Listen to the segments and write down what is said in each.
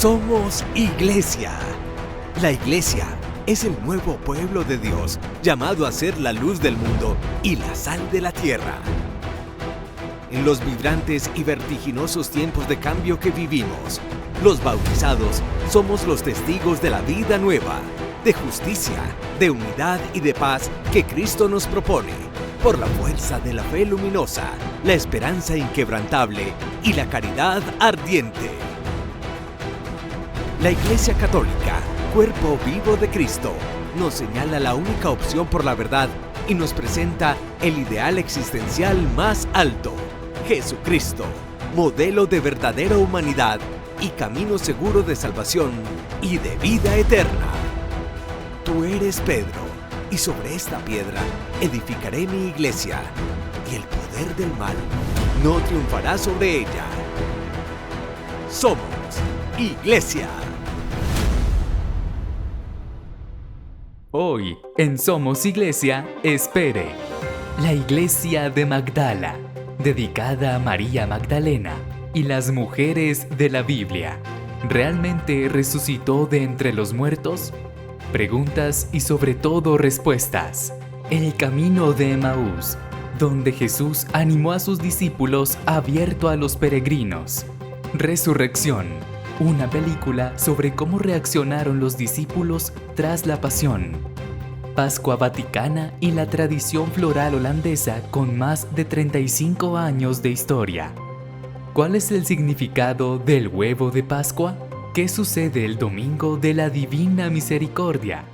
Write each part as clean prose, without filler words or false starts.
Somos Iglesia. La Iglesia es el nuevo pueblo de Dios, llamado a ser la luz del mundo y la sal de la tierra. En los vibrantes y vertiginosos tiempos de cambio que vivimos, los bautizados somos los testigos de la vida nueva, de justicia, de unidad y de paz que Cristo nos propone, por la fuerza de la fe luminosa, la esperanza inquebrantable y la caridad ardiente. La Iglesia Católica, cuerpo vivo de Cristo, nos señala la única opción por la verdad y nos presenta el ideal existencial más alto: Jesucristo, modelo de verdadera humanidad y camino seguro de salvación y de vida eterna. Tú eres Pedro, y sobre esta piedra edificaré mi iglesia, y el poder del mal no triunfará sobre ella. Somos Iglesia. Hoy, en Somos Iglesia, espere. La Iglesia de Magdala, dedicada a María Magdalena y las mujeres de la Biblia. ¿Realmente resucitó de entre los muertos? Preguntas y sobre todo respuestas. El camino de Emaús, donde Jesús animó a sus discípulos abierto a los peregrinos. Resurrección, una película sobre cómo reaccionaron los discípulos tras la pasión. Pascua Vaticana y la tradición floral holandesa con más de 35 años de historia. ¿Cuál es el significado del huevo de Pascua? ¿Qué sucede el domingo de la Divina Misericordia?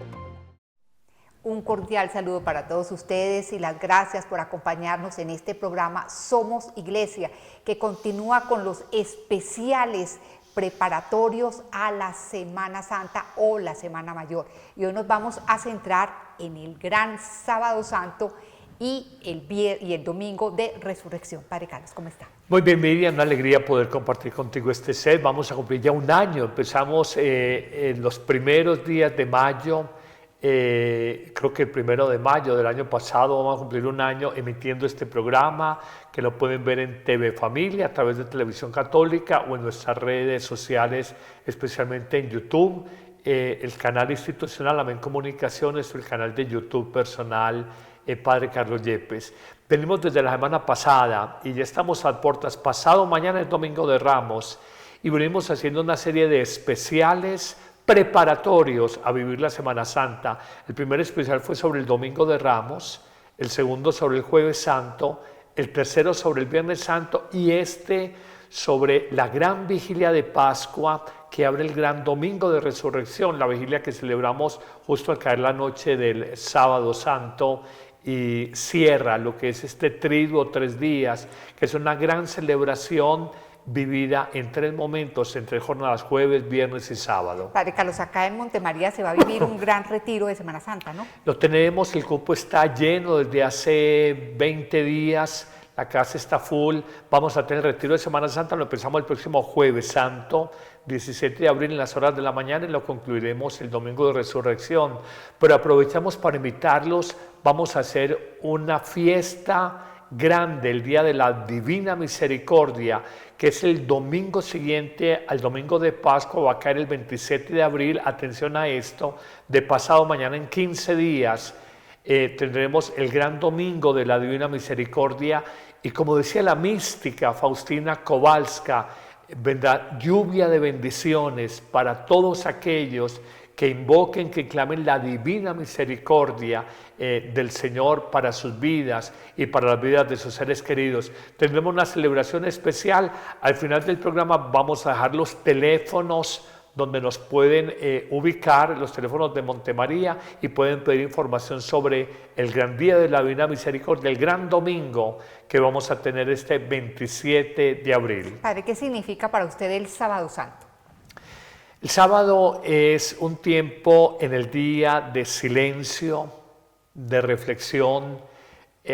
Un cordial saludo para todos ustedes y las gracias por acompañarnos en este programa Somos Iglesia, que continúa con los especiales preparatorios a la Semana Santa o la Semana Mayor. Y hoy nos vamos a centrar en el gran Sábado Santo y el domingo de Resurrección. Padre Carlos, ¿cómo está? Muy bien, Miriam, una alegría poder compartir contigo este set. Vamos a cumplir ya un año. Empezamos en los primeros días de mayo. Creo que el 1 de mayo del año pasado vamos a cumplir un año emitiendo este programa, que lo pueden ver en TV Familia a través de Televisión Católica o en nuestras redes sociales, especialmente en YouTube, el canal institucional Amén Comunicaciones o el canal de YouTube personal Padre Carlos Yepes. Venimos desde la semana pasada y ya estamos a puertas. Pasado mañana es Domingo de Ramos y venimos haciendo una serie de especiales preparatorios a vivir la Semana Santa. El primer especial fue sobre el Domingo de Ramos, el segundo sobre el Jueves Santo, el tercero sobre el Viernes Santo y este sobre la gran vigilia de Pascua que abre el gran Domingo de Resurrección, la vigilia que celebramos justo al caer la noche del Sábado Santo y cierra lo que es este triduo 3 días, que es una gran celebración vivida en 3 momentos, en 3 jornadas, jueves, viernes y sábado. Padre Carlos, acá en Montemaría se va a vivir un gran retiro de Semana Santa, ¿no? Lo tenemos, el cupo está lleno desde hace 20 días, la casa está full. Vamos a tener el retiro de Semana Santa, lo empezamos el próximo Jueves Santo, 17 de abril en las horas de la mañana, y lo concluiremos el Domingo de Resurrección. Pero aprovechamos para invitarlos, vamos a hacer una fiesta grande el día de la Divina Misericordia, que es el domingo siguiente al domingo de Pascua, va a caer el 27 de abril, atención a esto, de pasado mañana en 15 días, tendremos el gran domingo de la Divina Misericordia y como decía la mística Faustina Kowalska, vendrá lluvia de bendiciones para todos aquellos que invoquen, que clamen la divina misericordia del Señor para sus vidas y para las vidas de sus seres queridos. Tendremos una celebración especial. Al final del programa vamos a dejar los teléfonos donde nos pueden ubicar, los teléfonos de Montemaría, y pueden pedir información sobre el gran día de la Divina Misericordia, el gran domingo que vamos a tener este 27 de abril. Padre, ¿qué significa para usted el Sábado Santo? El sábado es un tiempo en el día de silencio, de reflexión.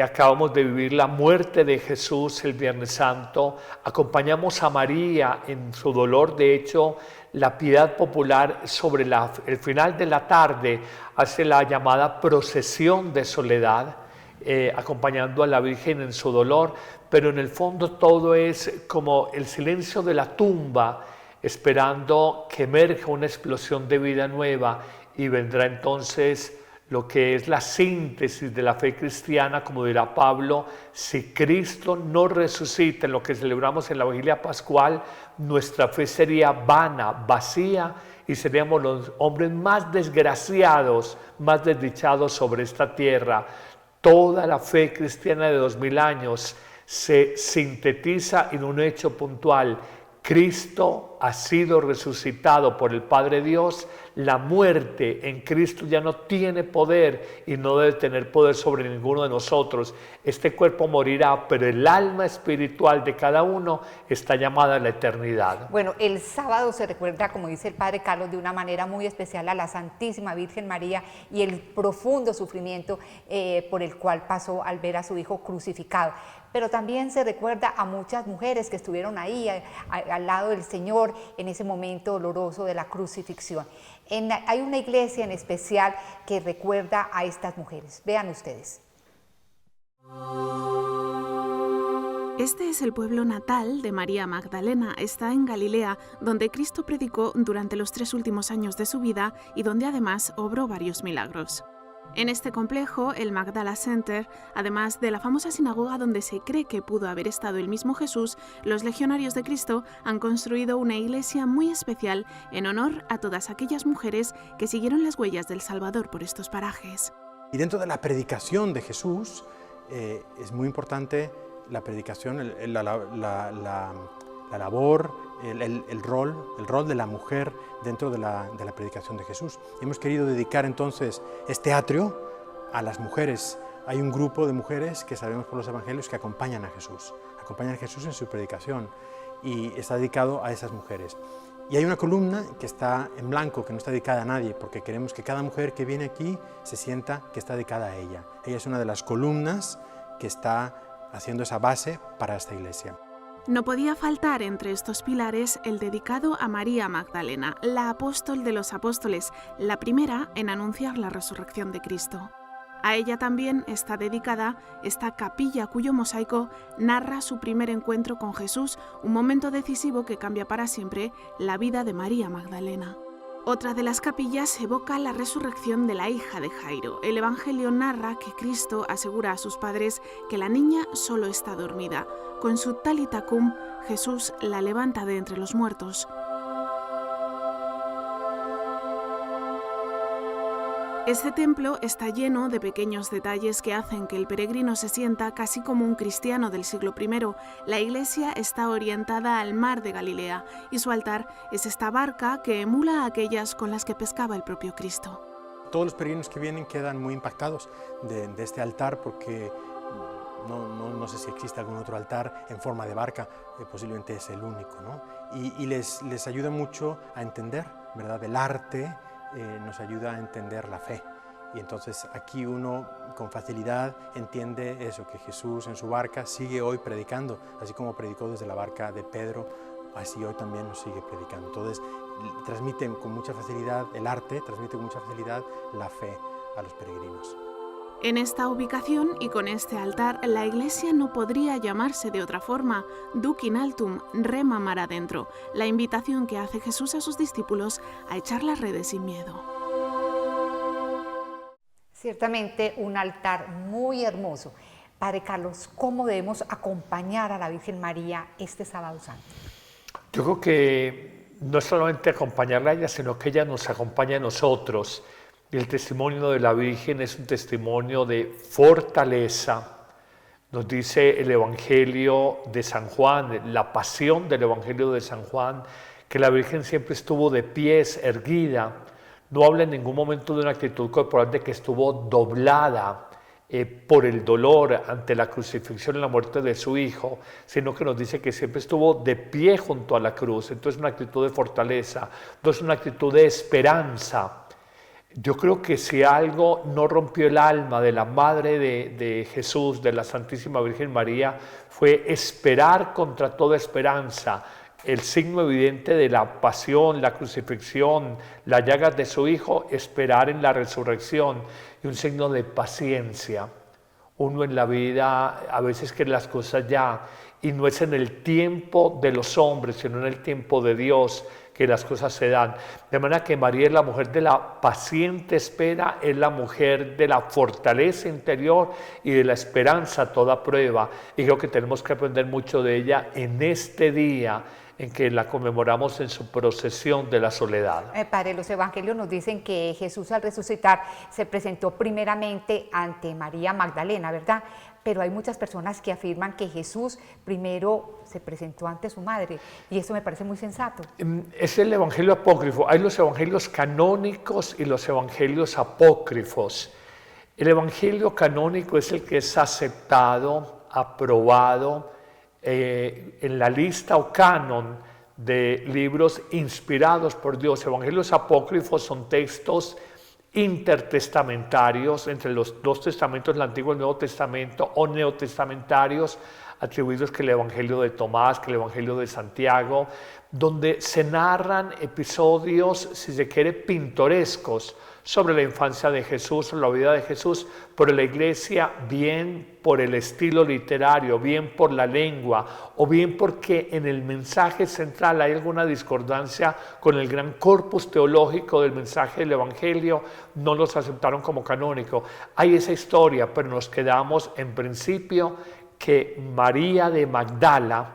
Acabamos de vivir la muerte de Jesús el Viernes Santo. Acompañamos a María en su dolor. De hecho, la piedad popular sobre el final de la tarde hace la llamada procesión de soledad, acompañando a la Virgen en su dolor. Pero en el fondo todo es como el silencio de la tumba, esperando que emerja una explosión de vida nueva y vendrá entonces lo que es la síntesis de la fe cristiana, como dirá Pablo: si Cristo no resucita, en lo que celebramos en la vigilia pascual, nuestra fe sería vana, vacía, y seríamos los hombres más desgraciados, más desdichados sobre esta tierra. Toda la fe cristiana de 2000 años se sintetiza en un hecho puntual: Cristo ha sido resucitado por el Padre Dios. La muerte en Cristo ya no tiene poder y no debe tener poder sobre ninguno de nosotros. Este cuerpo morirá, pero el alma espiritual de cada uno está llamada a la eternidad. Bueno, el sábado se recuerda, como dice el Padre Carlos, de una manera muy especial a la Santísima Virgen María y el profundo sufrimiento por el cual pasó al ver a su hijo crucificado. Pero también se recuerda a muchas mujeres que estuvieron ahí al lado del Señor en ese momento doloroso de la crucifixión. Hay una iglesia en especial que recuerda a estas mujeres. Vean ustedes. Este es el pueblo natal de María Magdalena. Está en Galilea, donde Cristo predicó durante los 3 últimos años de su vida y donde además obró varios milagros. En este complejo, el Magdala Center, además de la famosa sinagoga donde se cree que pudo haber estado el mismo Jesús, los legionarios de Cristo han construido una iglesia muy especial en honor a todas aquellas mujeres que siguieron las huellas del Salvador por estos parajes. Y dentro de la predicación de Jesús es muy importante la predicación, la labor, el rol de la mujer dentro de la predicación de Jesús. Hemos querido dedicar entonces este atrio a las mujeres. Hay un grupo de mujeres que sabemos por los evangelios que acompañan a Jesús en su predicación, y está dedicado a esas mujeres. Y hay una columna que está en blanco, que no está dedicada a nadie, porque queremos que cada mujer que viene aquí se sienta que está dedicada a ella. Ella es una de las columnas que está haciendo esa base para esta iglesia. No podía faltar entre estos pilares el dedicado a María Magdalena, la apóstol de los apóstoles, la primera en anunciar la resurrección de Cristo. A ella también está dedicada esta capilla cuyo mosaico narra su primer encuentro con Jesús, un momento decisivo que cambia para siempre la vida de María Magdalena. Otra de las capillas evoca la resurrección de la hija de Jairo. El Evangelio narra que Cristo asegura a sus padres que la niña solo está dormida. Con su talita cum, Jesús la levanta de entre los muertos. Este templo está lleno de pequeños detalles que hacen que el peregrino se sienta casi como un cristiano del siglo I. La iglesia está orientada al mar de Galilea y su altar es esta barca que emula a aquellas con las que pescaba el propio Cristo. Todos los peregrinos que vienen quedan muy impactados de este altar, porque no sé si existe algún otro altar en forma de barca, posiblemente es el único, ¿no? Y les ayuda mucho a entender, ¿verdad? El arte nos ayuda a entender la fe. Y entonces aquí uno con facilidad entiende eso, que Jesús en su barca sigue hoy predicando, así como predicó desde la barca de Pedro, así hoy también nos sigue predicando. Entonces transmite con mucha facilidad el arte, transmite con mucha facilidad la fe a los peregrinos. En esta ubicación y con este altar, la iglesia no podría llamarse de otra forma. Duc in altum, rema mar adentro, la invitación que hace Jesús a sus discípulos a echar las redes sin miedo. Ciertamente un altar muy hermoso. Padre Carlos, ¿cómo debemos acompañar a la Virgen María este Sábado Santo? Yo creo que no solamente acompañarla a ella, sino que ella nos acompaña a nosotros. El testimonio de la Virgen es un testimonio de fortaleza. Nos dice el Evangelio de San Juan, la pasión del Evangelio de San Juan, que la Virgen siempre estuvo de pies, erguida. No habla en ningún momento de una actitud corporal de que estuvo doblada por el dolor ante la crucifixión y la muerte de su hijo, sino que nos dice que siempre estuvo de pie junto a la cruz. Entonces, una actitud de fortaleza, entonces una actitud de esperanza. Yo creo que si algo no rompió el alma de la Madre de Jesús, de la Santísima Virgen María, fue esperar contra toda esperanza el signo evidente de la pasión, la crucifixión, las llagas de su Hijo, esperar en la resurrección, y un signo de paciencia, Uno en la vida a veces quiere las cosas ya, y no es en el tiempo de los hombres, sino en el tiempo de Dios que las cosas se dan. De manera que María es la mujer de la paciente espera, es la mujer de la fortaleza interior y de la esperanza a toda prueba. Y creo que tenemos que aprender mucho de ella en este día en que la conmemoramos en su procesión de la soledad. Padre, los evangelios nos dicen que Jesús al resucitar se presentó primeramente ante María Magdalena, ¿verdad? Pero hay muchas personas que afirman que Jesús primero se presentó ante su madre, y eso me parece muy sensato. Es el evangelio apócrifo. Hay los evangelios canónicos y los evangelios apócrifos. El evangelio canónico es el que es aceptado, aprobado, en la lista o canon de libros inspirados por Dios. Evangelios apócrifos son textos intertestamentarios entre los dos testamentos, el Antiguo y el Nuevo Testamento, o neotestamentarios, atribuidos que el Evangelio de Tomás, que el Evangelio de Santiago, donde se narran episodios, si se quiere, pintorescos sobre la infancia de Jesús, sobre la vida de Jesús, pero la Iglesia, bien por el estilo literario, bien por la lengua, o bien porque en el mensaje central hay alguna discordancia con el gran corpus teológico del mensaje del Evangelio, no los aceptaron como canónico. Hay esa historia, pero nos quedamos en principio que María de Magdala,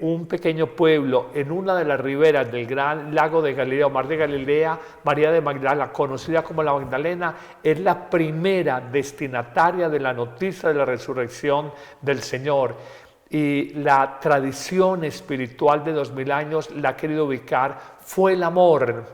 un pequeño pueblo en una de las riberas del gran lago de Galilea o mar de Galilea, María de Magdala, conocida como la Magdalena, es la primera destinataria de la noticia de la resurrección del Señor. Y la tradición espiritual de 2000 años la ha querido ubicar, fue el amor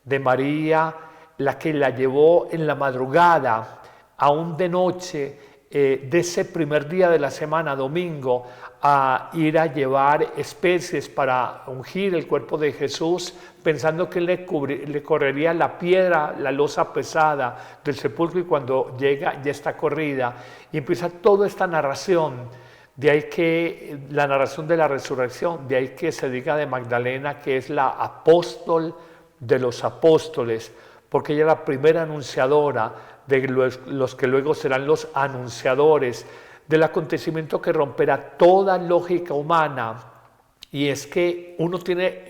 de María la que la llevó en la madrugada, aún de noche, de ese primer día de la semana, domingo, a ir a llevar especies para ungir el cuerpo de Jesús, pensando que le correría la piedra, la losa pesada del sepulcro, y cuando llega ya está corrida. Y empieza toda esta narración. De ahí que la narración de la resurrección, de ahí que se diga de Magdalena que es la apóstol de los apóstoles, porque ella es la primera anunciadora de los que luego serán los anunciadores del acontecimiento que romperá toda lógica humana. Y es que uno tiene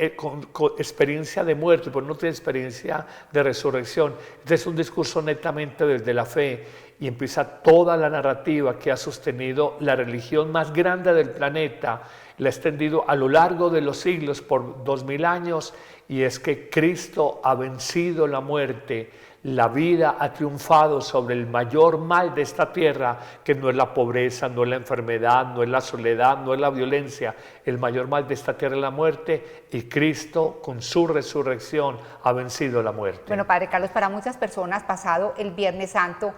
experiencia de muerte, pero no tiene experiencia de resurrección. Este es un discurso netamente desde la fe, y empieza toda la narrativa que ha sostenido la religión más grande del planeta, la ha extendido a lo largo de los siglos por 2000 años, y es que Cristo ha vencido la muerte. La vida ha triunfado sobre el mayor mal de esta tierra, que no es la pobreza, no es la enfermedad, no es la soledad, no es la violencia. El mayor mal de esta tierra es la muerte, y Cristo con su resurrección ha vencido la muerte. Bueno, Padre Carlos, para muchas personas, pasado el Viernes Santo,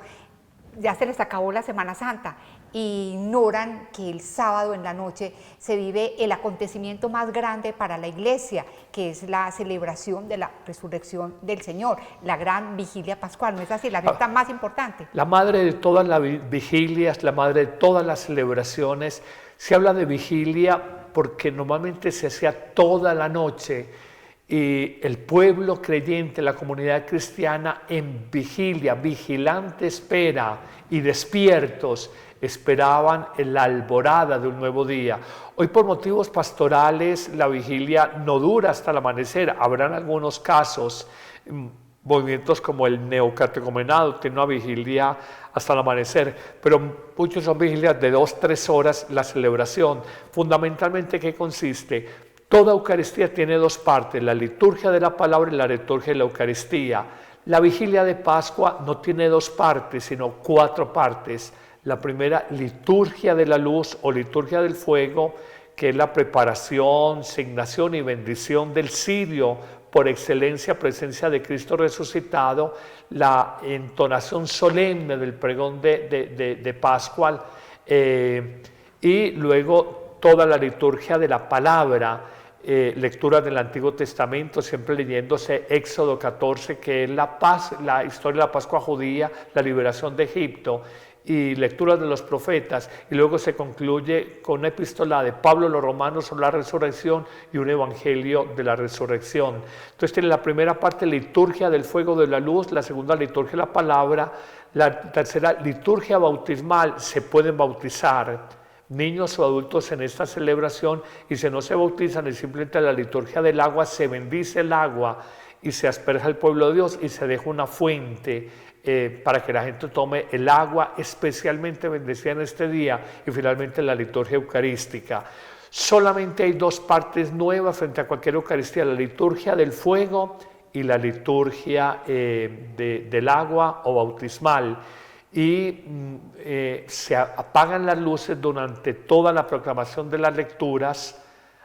ya se les acabó la Semana Santa y ignoran que el sábado en la noche se vive el acontecimiento más grande para la Iglesia, que es la celebración de la resurrección del Señor, la gran vigilia pascual. ¿No es así? La fiesta más importante. La madre de todas las vigilias, la madre de todas las celebraciones. Se habla de vigilia porque normalmente se hacía toda la noche, y el pueblo creyente, la comunidad cristiana, en vigilia, vigilante espera y despiertos, esperaban la alborada de un nuevo día. Hoy, por motivos pastorales, la vigilia no dura hasta el amanecer. Habrán algunos casos, movimientos como el neocatecumenado tiene una vigilia hasta el amanecer, pero muchos son vigilias de 2-3 horas la celebración. Fundamentalmente, ¿qué consiste? Toda Eucaristía tiene dos partes, la liturgia de la palabra y la liturgia de la Eucaristía. La vigilia de Pascua no tiene dos partes, sino 4 partes. La primera, liturgia de la luz o liturgia del fuego, que es la preparación, signación y bendición del cirio, por excelencia, presencia de Cristo resucitado, la entonación solemne del pregón de Pascual, y luego toda la liturgia de la palabra, lectura del Antiguo Testamento, siempre leyéndose Éxodo 14, que es la historia de la Pascua judía, la liberación de Egipto, y lecturas de los profetas, y luego se concluye con una epístola de Pablo a los romanos sobre la resurrección y un evangelio de la resurrección. Entonces tiene la primera parte, liturgia del fuego de la luz, la segunda, liturgia de la palabra, la tercera, liturgia bautismal, se pueden bautizar niños o adultos en esta celebración, y si no se bautizan y simplemente la liturgia del agua, se bendice el agua y se asperja el pueblo de Dios y se deja una fuente para que la gente tome el agua especialmente bendecida en este día, y finalmente la liturgia eucarística. Solamente hay dos partes nuevas frente a cualquier Eucaristía, la liturgia del fuego y la liturgia del agua o bautismal. Y se apagan las luces durante toda la proclamación de las lecturas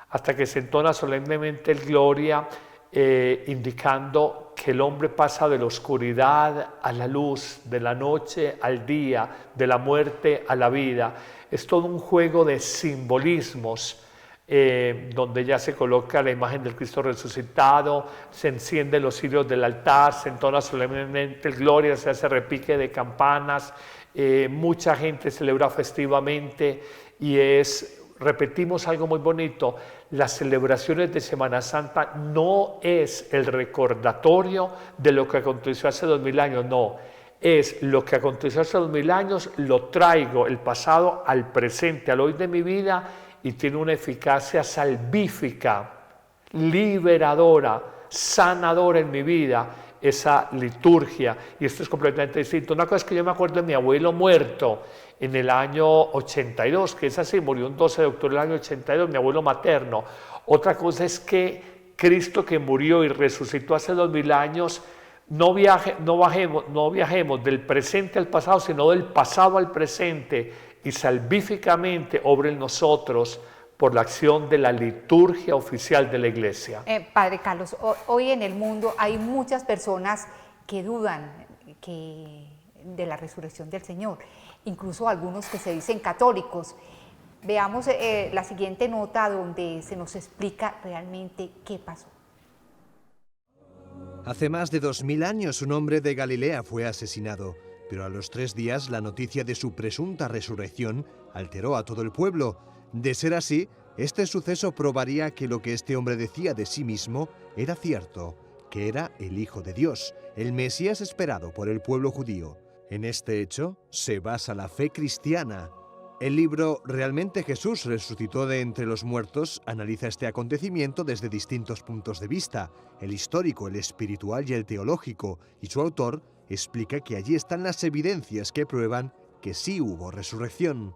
hasta que se entona solemnemente el Gloria, indicando que el hombre pasa de la oscuridad a la luz, de la noche al día, de la muerte a la vida. Es todo un juego de simbolismos, donde ya se coloca la imagen del Cristo resucitado, se encienden los cirios del altar, se entona solemnemente el Gloria, se hace repique de campanas, mucha gente celebra festivamente, y repetimos algo muy bonito: las celebraciones de Semana Santa no es el recordatorio de lo que aconteció hace 2000 años, no, es lo que aconteció hace 2000 años, lo traigo, el pasado, al presente, al hoy de mi vida, y tiene una eficacia salvífica, liberadora, sanadora en mi vida, esa liturgia. Y esto es completamente distinto. Una cosa es que yo me acuerdo de mi abuelo muerto en el año 82, que es así, murió un 12 de octubre del año 82, mi abuelo materno. Otra cosa es que Cristo, que murió y resucitó hace 2000 años, no viajemos del presente al pasado, sino del pasado al presente, y salvíficamente obre en nosotros por la acción de la liturgia oficial de la Iglesia. Padre Carlos, hoy en el mundo hay muchas personas que dudan de la resurrección del Señor, incluso algunos que se dicen católicos. Veamos la siguiente nota donde se nos explica realmente qué pasó. Hace más de 2000 años un hombre de Galilea fue asesinado, pero a los 3 días la noticia de su presunta resurrección alteró a todo el pueblo. De ser así, este suceso probaría que lo que este hombre decía de sí mismo era cierto, que era el Hijo de Dios, el Mesías esperado por el pueblo judío. En este hecho se basa la fe cristiana. El libro ¿Realmente Jesús resucitó de entre los muertos? Analiza este acontecimiento desde distintos puntos de vista, el histórico, el espiritual y el teológico, y su autor explica que allí están las evidencias que prueban que sí hubo resurrección.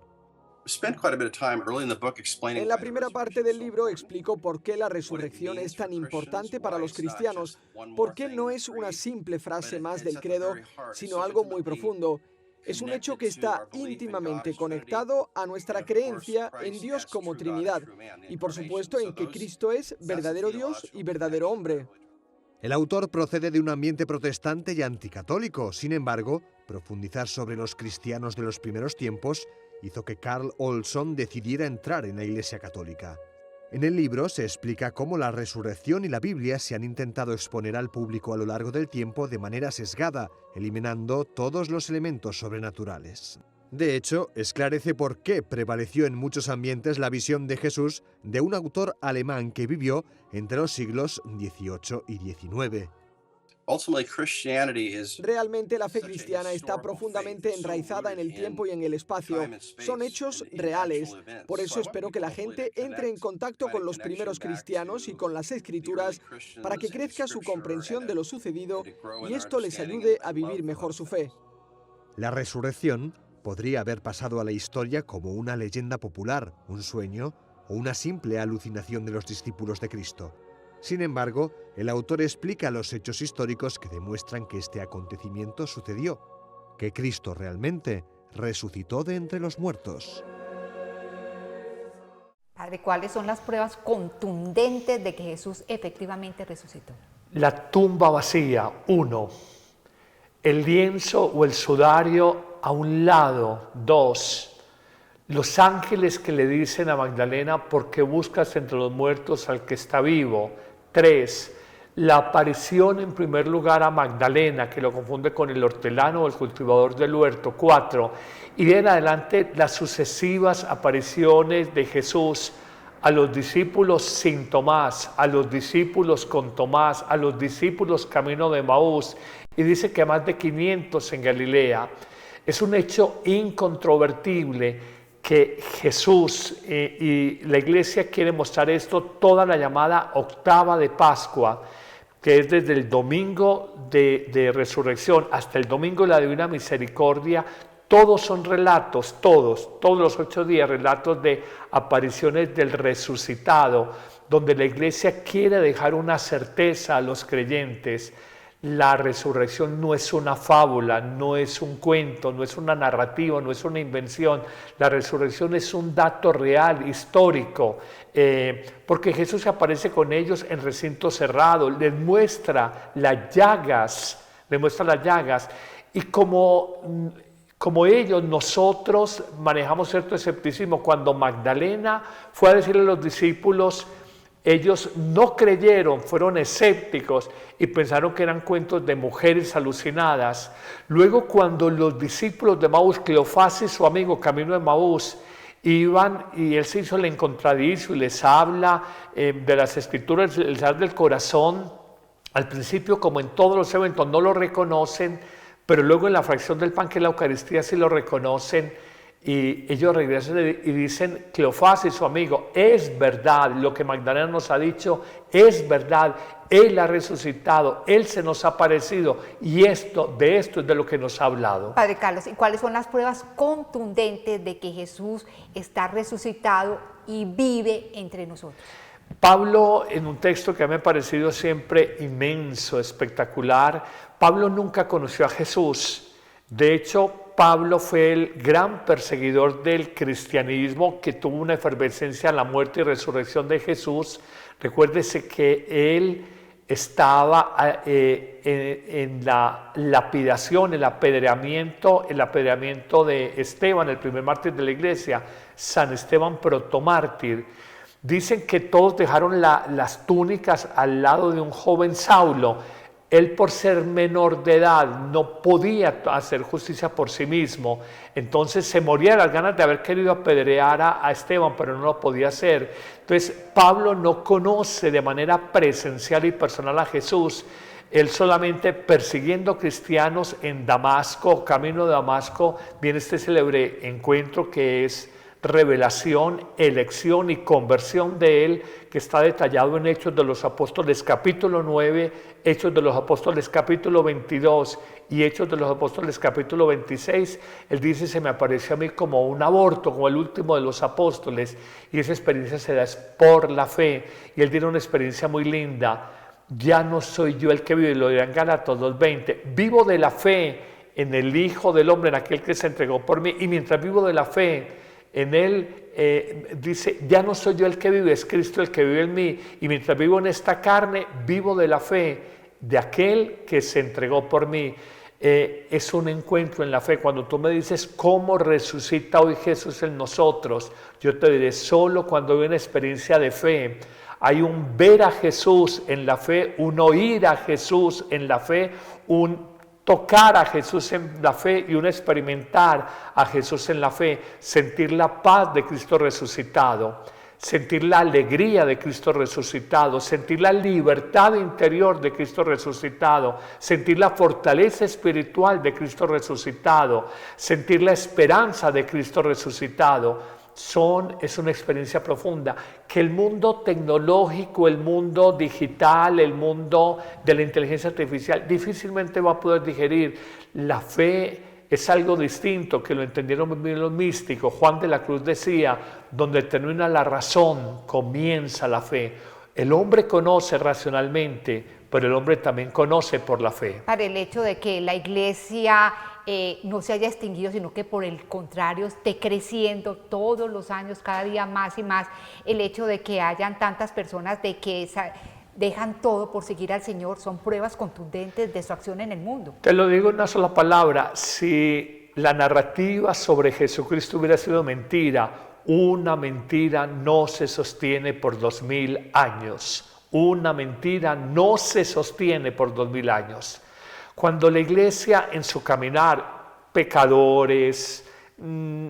En la primera parte del libro explico por qué la resurrección es tan importante para los cristianos, por qué no es una simple frase más del credo, sino algo muy profundo. Es un hecho que está íntimamente conectado a nuestra creencia en Dios como Trinidad y, por supuesto, en que Cristo es verdadero Dios y verdadero hombre. El autor procede de un ambiente protestante y anticatólico. Sin embargo, profundizar sobre los cristianos de los primeros tiempos hizo que Carl Olson decidiera entrar en la Iglesia Católica. En el libro se explica cómo la resurrección y la Biblia se han intentado exponer al público a lo largo del tiempo de manera sesgada, eliminando todos los elementos sobrenaturales. De hecho, esclarece por qué prevaleció en muchos ambientes la visión de Jesús de un autor alemán que vivió entre los siglos XVIII y XIX. Realmente la fe cristiana está profundamente enraizada en el tiempo y en el espacio. Son hechos reales. Por eso espero que la gente entre en contacto con los primeros cristianos y con las Escrituras para que crezca su comprensión de lo sucedido y esto les ayude a vivir mejor su fe. La resurrección podría haber pasado a la historia como una leyenda popular, un sueño o una simple alucinación de los discípulos de Cristo. Sin embargo, el autor explica los hechos históricos que demuestran que este acontecimiento sucedió, que Cristo realmente resucitó de entre los muertos. Padre, ¿cuáles son las pruebas contundentes de que Jesús efectivamente resucitó? La tumba vacía, 1. El lienzo o el sudario a un lado, 2. Los ángeles que le dicen a Magdalena, ¿por qué buscas entre los muertos al que está vivo? 3. la aparición en primer lugar a Magdalena, que lo confunde con el hortelano o el cultivador del huerto, 4, y de en adelante las sucesivas apariciones de Jesús a los discípulos sin Tomás, a los discípulos con Tomás, a los discípulos camino de Emaús, y dice que más de 500 en Galilea. Es un hecho incontrovertible que Jesús y la iglesia quiere mostrar esto toda la llamada octava de Pascua, que es desde el domingo de resurrección hasta el domingo de la Divina Misericordia. Todos son relatos, todos los 8 días, relatos de apariciones del resucitado, donde la iglesia quiere dejar una certeza a los creyentes. La resurrección no es una fábula, no es un cuento, no es una narrativa, no es una invención. La resurrección es un dato real, histórico, porque Jesús se aparece con ellos en recinto cerrado, les muestra las llagas, y como ellos, nosotros manejamos cierto escepticismo. Cuando Magdalena fue a decirle a los discípulos, ellos no creyeron, fueron escépticos y pensaron que eran cuentos de mujeres alucinadas. Luego, cuando los discípulos de Emaús, Cleofás y su amigo camino de Emaús, iban y él se hizo el encontradizo y les habla de las escrituras, les habla del corazón. Al principio, como en todos los eventos, no lo reconocen, pero luego en la fracción del pan, que es la Eucaristía, sí lo reconocen. Y ellos regresan y dicen, Cleofás y su amigo, es verdad lo que Magdalena nos ha dicho, es verdad, Él ha resucitado, Él se nos ha aparecido, y de esto es de lo que nos ha hablado. Padre Carlos, ¿y cuáles son las pruebas contundentes de que Jesús está resucitado y vive entre nosotros? Pablo, en un texto que me ha parecido siempre inmenso, espectacular, Pablo nunca conoció a Jesús. De hecho, Pablo fue el gran perseguidor del cristianismo, que tuvo una efervescencia en la muerte y resurrección de Jesús. Recuérdese que él estaba en la lapidación, el apedreamiento de Esteban, el primer mártir de la iglesia, San Esteban protomártir. Dicen que todos dejaron las túnicas al lado de un joven Saulo. Él, por ser menor de edad, no podía hacer justicia por sí mismo. Entonces se moría de las ganas de haber querido apedrear a Esteban, pero no lo podía hacer. Entonces Pablo no conoce de manera presencial y personal a Jesús. Él solamente persiguiendo cristianos en Damasco, camino de Damasco, viene este célebre encuentro que es revelación, elección y conversión de él, que está detallado en Hechos de los Apóstoles capítulo 9, Hechos de los Apóstoles capítulo 22 y Hechos de los Apóstoles capítulo 26. Él dice, se me apareció a mí como un aborto, como el último de los apóstoles, y esa experiencia se da es por la fe. Y él tiene una experiencia muy linda. Ya no soy yo el que vive, lo dirá en Gálatas 2:20, vivo de la fe en el Hijo del Hombre, en aquel que se entregó por mí, y mientras vivo de la fe en él, dice, ya no soy yo el que vive, es Cristo el que vive en mí, y mientras vivo en esta carne, vivo de la fe de aquel que se entregó por mí. Es un encuentro en la fe. Cuando tú me dices cómo resucita hoy Jesús en nosotros, yo te diré, solo cuando hay una experiencia de fe. Hay un ver a Jesús en la fe, un oír a Jesús en la fe, un tocar a Jesús en la fe y un experimentar a Jesús en la fe, sentir la paz de Cristo resucitado, sentir la alegría de Cristo resucitado, sentir la libertad interior de Cristo resucitado, sentir la fortaleza espiritual de Cristo resucitado, sentir la esperanza de Cristo resucitado. Es una experiencia profunda que el mundo tecnológico, el mundo digital, el mundo de la inteligencia artificial difícilmente va a poder digerir. La fe es algo distinto, que lo entendieron muy bien los místicos. Juan de la Cruz decía, donde termina la razón, comienza la fe. El hombre conoce racionalmente, pero el hombre también conoce por la fe. Para el hecho de que la iglesia no se haya extinguido, sino que por el contrario esté creciendo todos los años, cada día más y más, el hecho de que hayan tantas personas de que dejan todo por seguir al Señor, son pruebas contundentes de su acción en el mundo. Te lo digo en una sola palabra, si la narrativa sobre Jesucristo hubiera sido mentira, una mentira no se sostiene por 2000 años. Una mentira no se sostiene por 2000 años. Cuando la iglesia en su caminar, pecadores,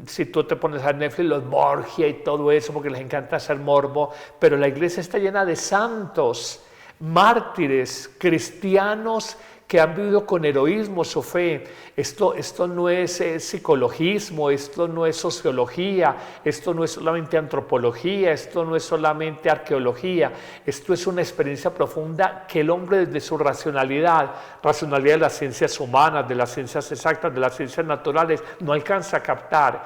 si tú te pones a Netflix, los Borgia y todo eso, porque les encanta hacer morbo, pero la iglesia está llena de santos, mártires, cristianos que han vivido con heroísmo su fe. Esto no es psicologismo, esto no es sociología, esto no es solamente antropología, esto no es solamente arqueología, esto es una experiencia profunda que el hombre desde su racionalidad de las ciencias humanas, de las ciencias exactas, de las ciencias naturales, no alcanza a captar.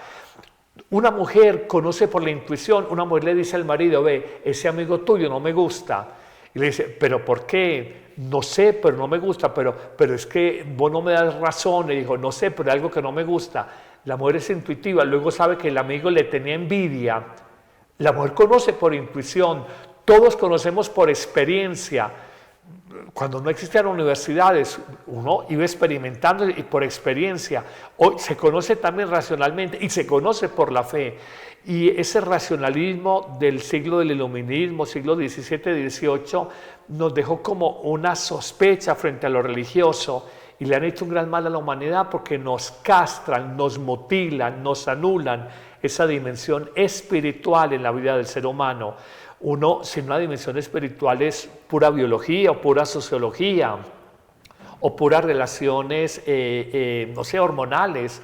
Una mujer conoce por la intuición, una mujer le dice al marido, ve, ese amigo tuyo no me gusta. Y le dice, ¿pero por qué? No sé, pero no me gusta, pero es que vos no me das razón. Y dijo, no sé, pero hay algo que no me gusta. La mujer es intuitiva, luego sabe que el amigo le tenía envidia. La mujer conoce por intuición, todos conocemos por experiencia. Cuando no existían universidades, uno iba experimentando y por experiencia. Hoy se conoce también racionalmente y se conoce por la fe. Y ese racionalismo del siglo del iluminismo, siglo XVII, XVIII, nos dejó como una sospecha frente a lo religioso y le han hecho un gran mal a la humanidad porque nos castran, nos mutilan, nos anulan esa dimensión espiritual en la vida del ser humano. Uno sin una dimensión espiritual es pura biología o pura sociología o puras relaciones, no sé, hormonales.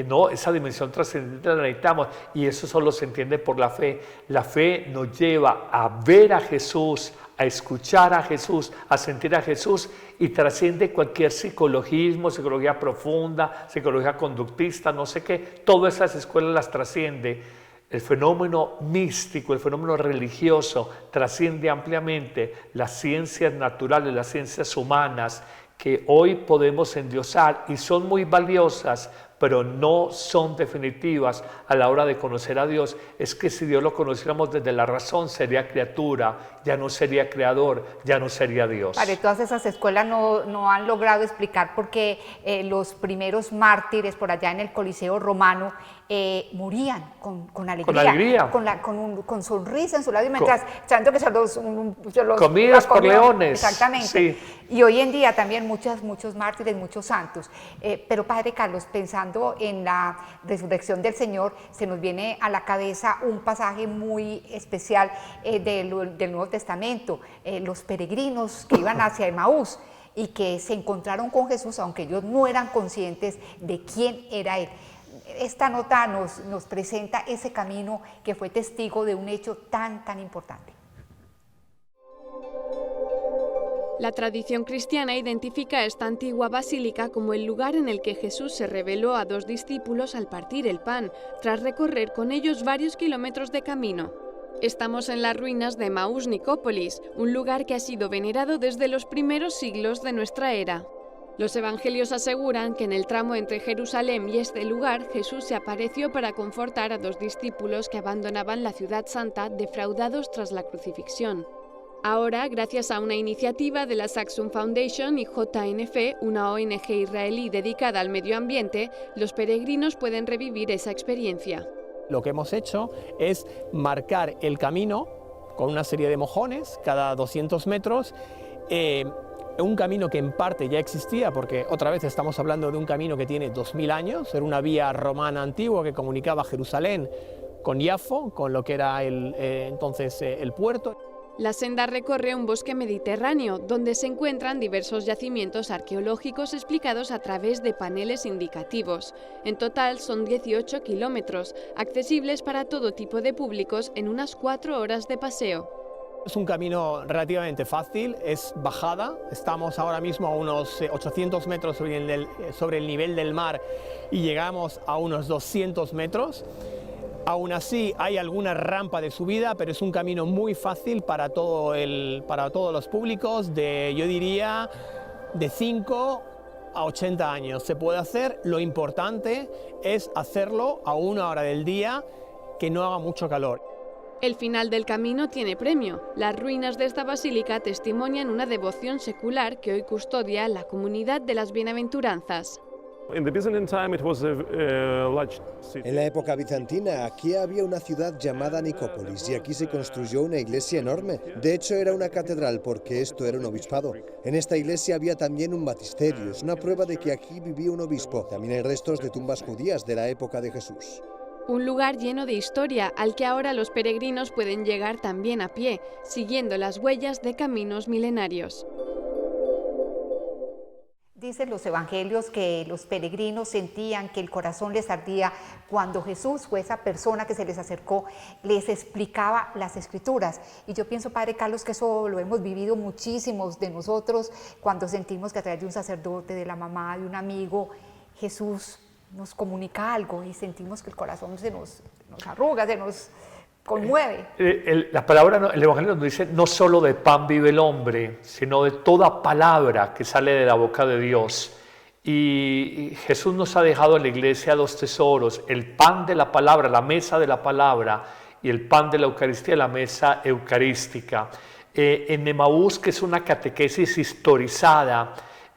No, esa dimensión trascendente la necesitamos y eso solo se entiende por la fe. La fe nos lleva a ver a Jesús, a escuchar a Jesús, a sentir a Jesús y trasciende cualquier psicologismo, psicología profunda, psicología conductista, no sé qué. Todas esas escuelas las trasciende. El fenómeno místico, el fenómeno religioso trasciende ampliamente las ciencias naturales, las ciencias humanas que hoy podemos endiosar y son muy valiosas, pero no son definitivas a la hora de conocer a Dios. Es que si Dios lo conociéramos desde la razón, sería criatura, ya no sería creador, ya no sería Dios. Padre, todas esas escuelas no han logrado explicar por qué los primeros mártires por allá en el Coliseo romano morían con alegría, con sonrisa en su labio, mientras tanto que se los comidas por leones. Exactamente. Sí. Y hoy en día también muchos mártires, muchos santos. Pero Padre Carlos, pensando en la resurrección del Señor, se nos viene a la cabeza un pasaje muy especial del Nuevo Testamento, los peregrinos que iban hacia Emaús y que se encontraron con Jesús, aunque ellos no eran conscientes de quién era Él. Esta nota nos presenta ese camino que fue testigo de un hecho tan importante. La tradición cristiana identifica esta antigua basílica como el lugar en el que Jesús se reveló a dos discípulos al partir el pan, tras recorrer con ellos varios kilómetros de camino. Estamos en las ruinas de Emaús Nicópolis, un lugar que ha sido venerado desde los primeros siglos de nuestra era. Los evangelios aseguran que en el tramo entre Jerusalén y este lugar Jesús se apareció para confortar a dos discípulos que abandonaban la ciudad santa defraudados tras la crucifixión. Ahora, gracias a una iniciativa de la Saxon Foundation y JNF, una ONG israelí dedicada al medio ambiente, los peregrinos pueden revivir esa experiencia. Lo que hemos hecho es marcar el camino con una serie de mojones cada 200 metros, un camino que en parte ya existía, porque otra vez estamos hablando de un camino que tiene 2000 años, era una vía romana antigua que comunicaba Jerusalén con Yafo, con lo que era entonces el puerto. La senda recorre un bosque mediterráneo, donde se encuentran diversos yacimientos arqueológicos explicados a través de paneles indicativos. En total son 18 kilómetros, accesibles para todo tipo de públicos en unas 4 horas de paseo. Es un camino relativamente fácil, es bajada, estamos ahora mismo a unos 800 metros sobre el nivel del mar y llegamos a unos 200 metros. Aún así hay alguna rampa de subida, pero es un camino muy fácil para todos los públicos yo diría, de 5 a 80 años. Se puede hacer, lo importante es hacerlo a una hora del día que no haga mucho calor. El final del camino tiene premio. Las ruinas de esta basílica testimonian una devoción secular que hoy custodia la comunidad de las Bienaventuranzas. En la época bizantina, aquí había una ciudad llamada Nicópolis y aquí se construyó una iglesia enorme. De hecho, era una catedral porque esto era un obispado. En esta iglesia había también un baptisterio, es una prueba de que aquí vivía un obispo. También hay restos de tumbas judías de la época de Jesús. Un lugar lleno de historia al que ahora los peregrinos pueden llegar también a pie, siguiendo las huellas de caminos milenarios. Dicen los evangelios que los peregrinos sentían que el corazón les ardía cuando Jesús fue esa persona que se les acercó, les explicaba las escrituras. Y yo pienso, Padre Carlos, que eso lo hemos vivido muchísimos de nosotros cuando sentimos que a través de un sacerdote, de la mamá, de un amigo, Jesús nos comunica algo y sentimos que el corazón se nos arruga, se nos conmueve. La palabra, el Evangelio nos dice, no solo de pan vive el hombre, sino de toda palabra que sale de la boca de Dios. Y Jesús nos ha dejado en la iglesia dos tesoros, el pan de la palabra, la mesa de la palabra, y el pan de la Eucaristía, la mesa eucarística. En Emaús, que es una catequesis historizada,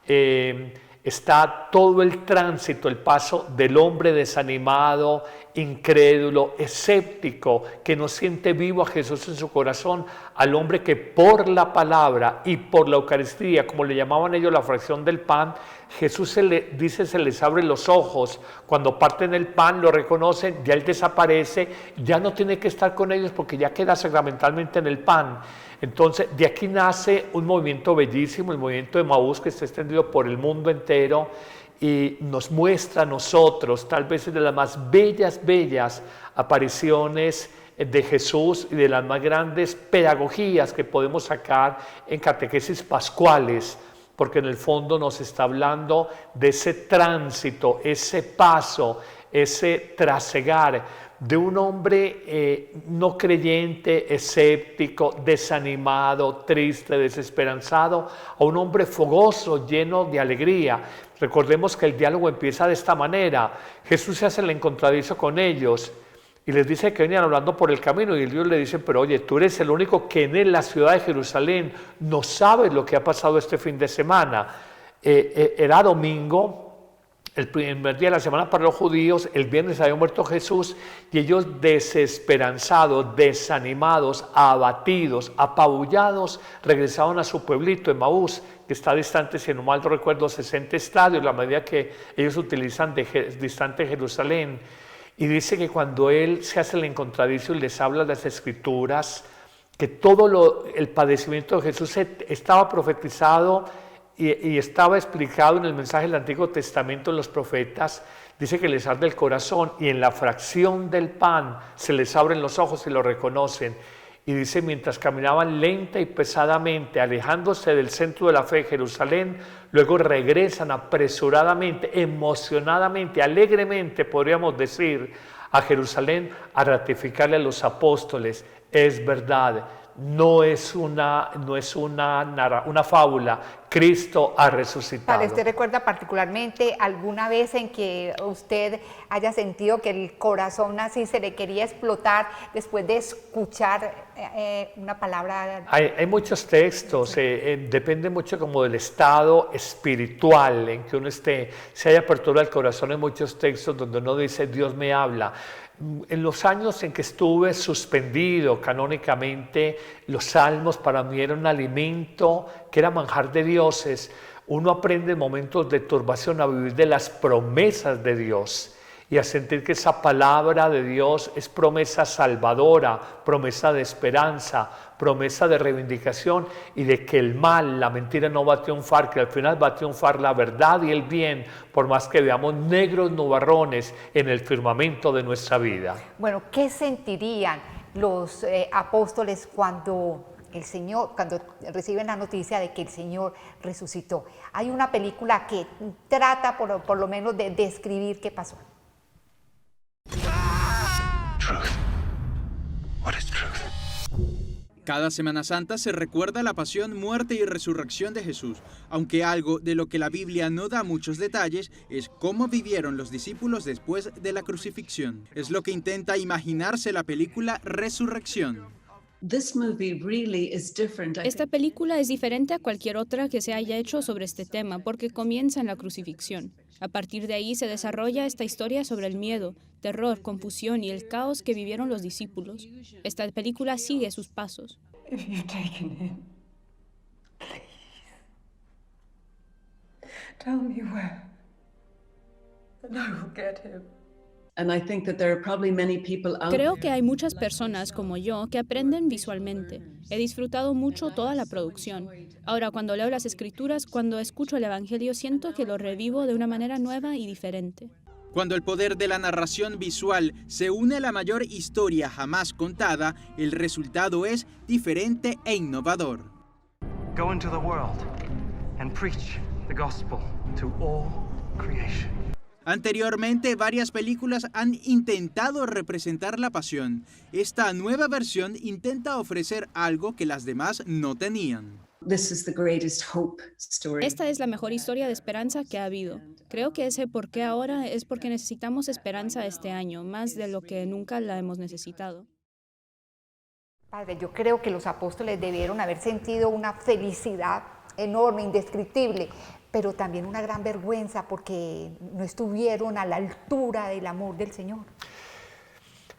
está todo el tránsito, el paso del hombre desanimado, incrédulo, escéptico, que no siente vivo a Jesús en su corazón, al hombre que por la palabra y por la Eucaristía, como le llamaban ellos la fracción del pan, Jesús se les abre los ojos. Cuando parten el pan, lo reconocen, ya él desaparece, ya no tiene que estar con ellos porque ya queda sacramentalmente en el pan. Entonces, de aquí nace un movimiento bellísimo, el movimiento de Emaús, que está extendido por el mundo entero y nos muestra a nosotros, tal vez de las más bellas apariciones de Jesús y de las más grandes pedagogías que podemos sacar en catequesis pascuales, porque en el fondo nos está hablando de ese tránsito, ese paso, ese trasegar de un hombre no creyente, escéptico, desanimado, triste, desesperanzado, a un hombre fogoso, lleno de alegría. Recordemos que el diálogo empieza de esta manera. Jesús se hace el encontradizo con ellos y les dice que venían hablando por el camino y ellos le dicen, pero oye, tú eres el único que en la ciudad de Jerusalén no sabes lo que ha pasado este fin de semana. Era domingo, el primer día de la semana para los judíos, el viernes había muerto Jesús y ellos desesperanzados, desanimados, abatidos, apabullados, regresaban a su pueblito Emaús, que está distante, si no mal recuerdo, 60 estadios, la medida que ellos utilizan distante de Jerusalén. Y dice que cuando él se hace el encontradizo y les habla de las Escrituras, que todo el padecimiento de Jesús estaba profetizado y estaba explicado en el mensaje del Antiguo Testamento en los profetas. Dice que les arde el corazón y en la fracción del pan se les abren los ojos y lo reconocen. Y dice, mientras caminaban lenta y pesadamente, alejándose del centro de la fe de Jerusalén, luego regresan apresuradamente, emocionadamente, alegremente, podríamos decir, a Jerusalén a ratificarle a los apóstoles. Es verdad, no es una fábula, Cristo ha resucitado. Padre, ¿usted recuerda particularmente alguna vez en que usted haya sentido que el corazón así se le quería explotar después de escuchar una palabra? Hay muchos textos, depende mucho como del estado espiritual en que uno esté. Si hay apertura del corazón, hay muchos textos donde uno dice, Dios me habla. En los años en que estuve suspendido canónicamente, los salmos para mí eran un alimento que era manjar de dioses. Uno aprende en momentos de turbación a vivir de las promesas de Dios y a sentir que esa palabra de Dios es promesa salvadora, promesa de esperanza, promesa de reivindicación y de que el mal, la mentira no va a triunfar, que al final va a triunfar la verdad y el bien, por más que veamos negros nubarrones en el firmamento de nuestra vida. Bueno, ¿qué sentirían los apóstoles cuando reciben la noticia de que el Señor resucitó? Hay una película que trata por lo menos de describir qué pasó. Cada Semana Santa se recuerda la pasión, muerte y resurrección de Jesús, aunque algo de lo que la Biblia no da muchos detalles es cómo vivieron los discípulos después de la crucifixión. Es lo que intenta imaginarse la película Resurrección. Esta película es diferente a cualquier otra que se haya hecho sobre este tema porque comienza en la crucifixión. A partir de ahí se desarrolla esta historia sobre el miedo, terror, confusión y el caos que vivieron los discípulos. Esta película sigue sus pasos. Tell me where, and I will get him. Creo que hay muchas personas como yo que aprenden visualmente. He disfrutado mucho toda la producción. Ahora, cuando leo las escrituras, cuando escucho el Evangelio, siento que lo revivo de una manera nueva y diferente. Cuando el poder de la narración visual se une a la mayor historia jamás contada, el resultado es diferente e innovador. Go into the world and preach the gospel to all creation. Anteriormente, varias películas han intentado representar la pasión. Esta nueva versión intenta ofrecer algo que las demás no tenían. Esta es la mejor historia de esperanza que ha habido. Creo que ese por qué ahora es porque necesitamos esperanza este año, más de lo que nunca la hemos necesitado. Padre, yo creo que los apóstoles debieron haber sentido una felicidad enorme, indescriptible, pero también una gran vergüenza porque no estuvieron a la altura del amor del Señor.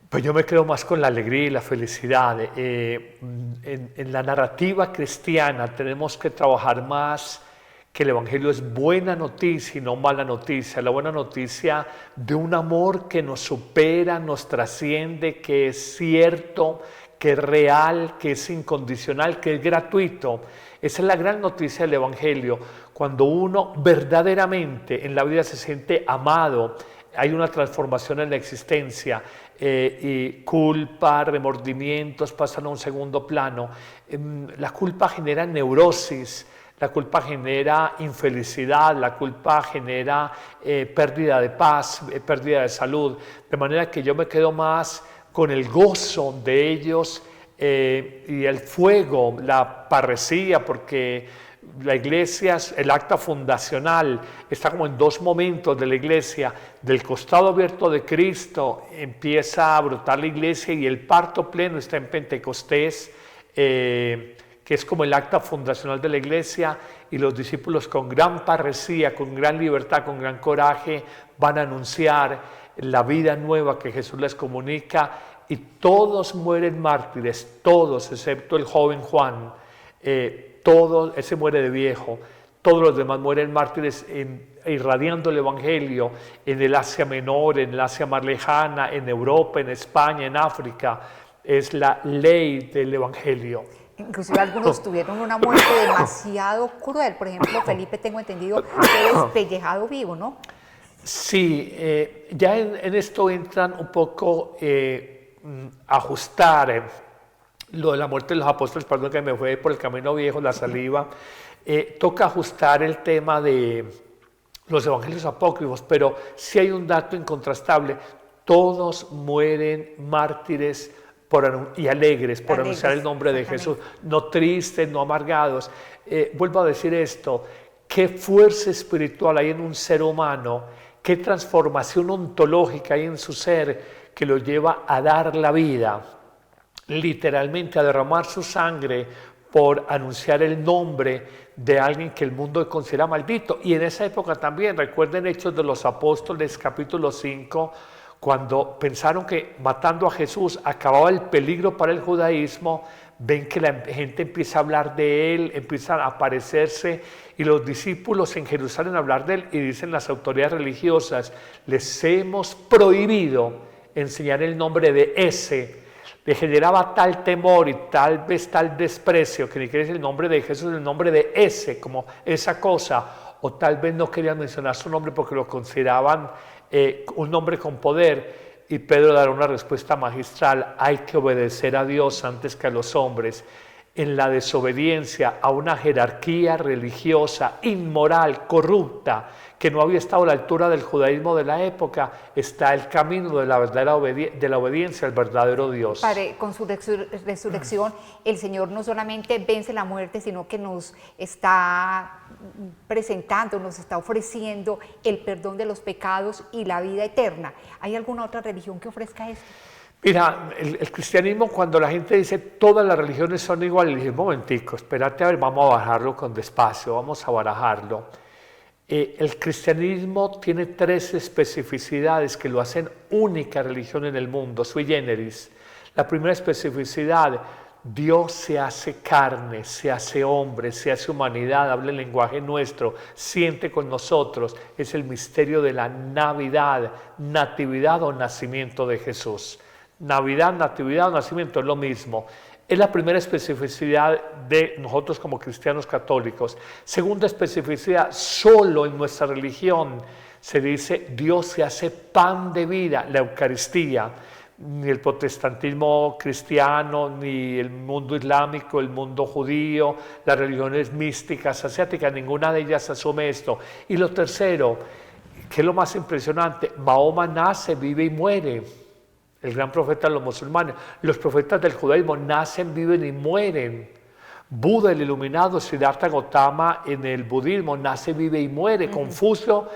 Pues yo me quedo más con la alegría y la felicidad. En la narrativa cristiana tenemos que trabajar más que el Evangelio es buena noticia y no mala noticia. La buena noticia de un amor que nos supera, nos trasciende, que es cierto, que es real, que es incondicional, que es gratuito. Esa es la gran noticia del Evangelio. Cuando uno verdaderamente en la vida se siente amado, hay una transformación en la existencia y culpa, remordimientos pasan a un segundo plano. La culpa genera neurosis, la culpa genera infelicidad, la culpa genera pérdida de paz, pérdida de salud. De manera que yo me quedo más con el gozo de ellos y el fuego, la parresía, porque la iglesia, el acta fundacional, está como en dos momentos de la iglesia. Del costado abierto de Cristo empieza a brotar la iglesia y el parto pleno está en Pentecostés, que es como el acta fundacional de la iglesia, y los discípulos con gran parresía, con gran libertad, con gran coraje, van a anunciar la vida nueva que Jesús les comunica, y todos mueren mártires, todos, excepto el joven Juan. Todo ese muere de viejo, todos los demás mueren mártires irradiando el Evangelio en el Asia Menor, en el Asia más lejana, en Europa, en España, en África. Es la ley del Evangelio. Inclusive algunos tuvieron una muerte demasiado cruel. Por ejemplo, Felipe, tengo entendido, que despellejado vivo, ¿no? Sí, ya en esto entran un poco ajustar lo de la muerte de los apóstoles, perdón que me fue por el camino viejo, la saliva. Toca ajustar el tema de los evangelios apócrifos, pero sí hay un dato incontrastable: todos mueren mártires y alegres por anunciar el nombre de Jesús, no tristes, no amargados. Vuelvo a decir esto: qué fuerza espiritual hay en un ser humano, qué transformación ontológica hay en su ser que lo lleva a dar la vida, literalmente a derramar su sangre por anunciar el nombre de alguien que el mundo considera maldito. Y en esa época también, recuerden Hechos de los Apóstoles, capítulo 5, cuando pensaron que matando a Jesús acababa el peligro para el judaísmo, ven que la gente empieza a hablar de él, empiezan a aparecerse, y los discípulos en Jerusalén a hablar de él, y dicen las autoridades religiosas: les hemos prohibido enseñar el nombre de ese. Le generaba tal temor y tal vez tal desprecio que ni quería decir el nombre de Jesús, el nombre de ese, como esa cosa, o tal vez no querían mencionar su nombre porque lo consideraban un nombre con poder. Y Pedro dará una respuesta magistral: hay que obedecer a Dios antes que a los hombres. En la desobediencia a una jerarquía religiosa, inmoral, corrupta, que no había estado a la altura del judaísmo de la época, está el camino de la verdadera obediencia al verdadero Dios. Padre, con su resurrección, el Señor no solamente vence la muerte, sino que nos está presentando, nos está ofreciendo el perdón de los pecados y la vida eterna. ¿Hay alguna otra religión que ofrezca esto? Mira, el cristianismo, cuando la gente dice todas las religiones son iguales, dice, un momentico, espérate, a ver, vamos a bajarlo con despacio, vamos a barajarlo. El cristianismo tiene 3 especificidades que lo hacen única religión en el mundo, sui generis. La primera especificidad, Dios se hace carne, se hace hombre, se hace humanidad, habla el lenguaje nuestro, siente con nosotros. Es el misterio de la Navidad, natividad o nacimiento de Jesús. Navidad, natividad o nacimiento es lo mismo. Es la primera especificidad de nosotros como cristianos católicos. Segunda especificidad, solo en nuestra religión se dice Dios se hace pan de vida, la Eucaristía. Ni el protestantismo cristiano, ni el mundo islámico, el mundo judío, las religiones místicas asiáticas, ninguna de ellas asume esto. Y lo tercero, que es lo más impresionante, Mahoma nace, vive y muere. El gran profeta de los musulmanes. Los profetas del judaísmo nacen, viven y mueren. Buda, el iluminado, Siddhartha Gautama en el budismo, nace, vive y muere. Confucio,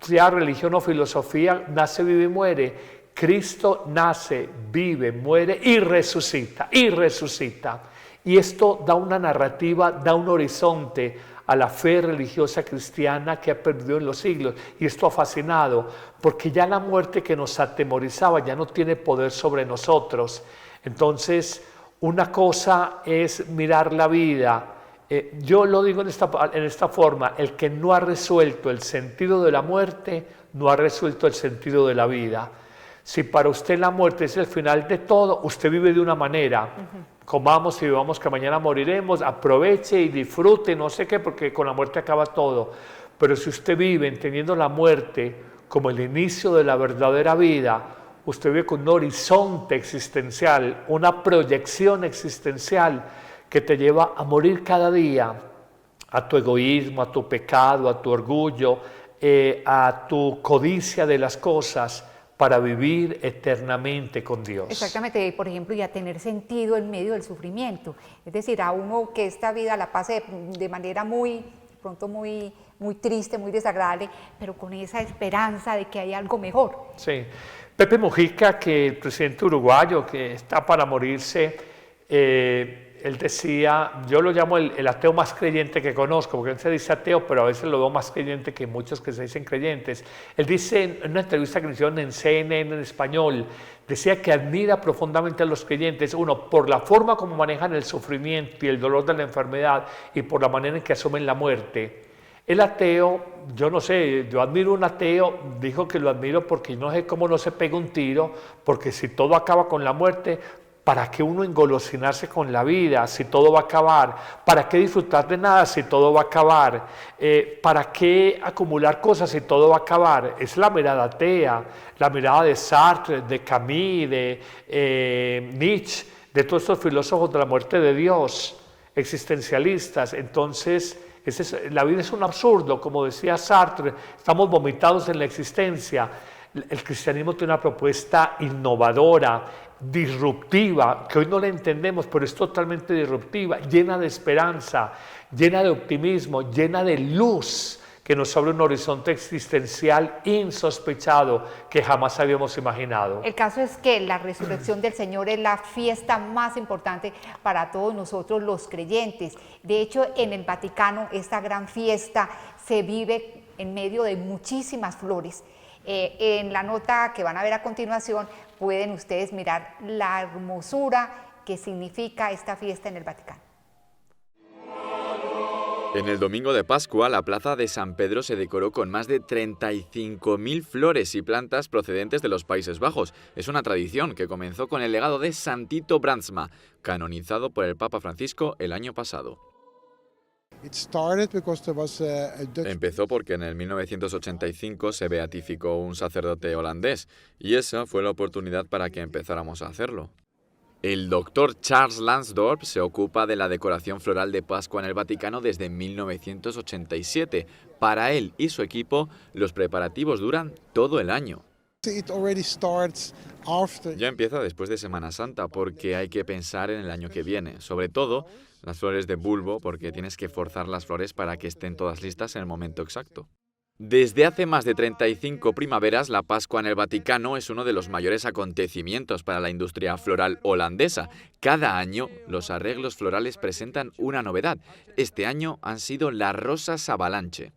sea religión o filosofía, nace, vive y muere. Cristo nace, vive, muere y resucita, y resucita. Y esto da una narrativa, da un horizonte a la fe religiosa cristiana que ha perdido en los siglos. Y esto ha fascinado, porque ya la muerte que nos atemorizaba ya no tiene poder sobre nosotros. Entonces, una cosa es mirar la vida. Yo lo digo en esta forma, el que no ha resuelto el sentido de la muerte, no ha resuelto el sentido de la vida. Si para usted la muerte es el final de todo, usted vive de una manera. Comamos y vivamos que mañana moriremos, aproveche y disfrute, no sé qué, porque con la muerte acaba todo. Pero si usted vive entendiendo la muerte como el inicio de la verdadera vida, usted vive con un horizonte existencial, una proyección existencial que te lleva a morir cada día, a tu egoísmo, a tu pecado, a tu orgullo, a tu codicia de las cosas, para vivir eternamente con Dios. Exactamente, por ejemplo, y a tener sentido en medio del sufrimiento. Es decir, a uno que esta vida la pase de manera muy triste, muy desagradable, pero con esa esperanza de que hay algo mejor. Sí. Pepe Mujica, que el presidente uruguayo, que está para morirse, él decía, yo lo llamo el ateo más creyente que conozco, porque él se dice ateo, pero a veces lo veo más creyente que muchos que se dicen creyentes. Él dice en una entrevista que le hicieron en CNN en español, decía que admira profundamente a los creyentes, uno, por la forma como manejan el sufrimiento y el dolor de la enfermedad y por la manera en que asumen la muerte. El ateo, yo no sé, yo admiro a un ateo, dijo que lo admiro porque no sé cómo no se pega un tiro, porque si todo acaba con la muerte, ¿para qué uno engolosinarse con la vida si todo va a acabar? ¿Para qué disfrutar de nada si todo va a acabar? ¿Para qué acumular cosas si todo va a acabar? Es la mirada atea, la mirada de Sartre, de Camus, de Nietzsche, de todos estos filósofos de la muerte de Dios, existencialistas. Entonces, la vida es un absurdo, como decía Sartre, estamos vomitados en la existencia. El cristianismo tiene una propuesta innovadora, disruptiva, que hoy no la entendemos, pero es totalmente disruptiva, llena de esperanza, llena de optimismo, llena de luz, que nos abre un horizonte existencial insospechado que jamás habíamos imaginado. El caso es que la resurrección del Señor es la fiesta más importante para todos nosotros los creyentes. De hecho, en el Vaticano esta gran fiesta se vive en medio de muchísimas flores. En la nota que van a ver a continuación pueden ustedes mirar la hermosura que significa esta fiesta en el Vaticano. En el domingo de Pascua, la plaza de San Pedro se decoró con más de 35.000 flores y plantas procedentes de los Países Bajos. Es una tradición que comenzó con el legado de Santito Brandsma, canonizado por el Papa Francisco el año pasado. Empezó porque en el 1985 se beatificó un sacerdote holandés y esa fue la oportunidad para que empezáramos a hacerlo. El doctor Charles Lansdorp se ocupa de la decoración floral de Pascua en el Vaticano desde 1987. Para él y su equipo, los preparativos duran todo el año. Ya empieza después de Semana Santa porque hay que pensar en el año que viene, sobre todo las flores de bulbo, porque tienes que forzar las flores para que estén todas listas en el momento exacto. Desde hace más de 35 primaveras, la Pascua en el Vaticano es uno de los mayores acontecimientos para la industria floral holandesa. Cada año, los arreglos florales presentan una novedad. Este año han sido las rosas avalanche.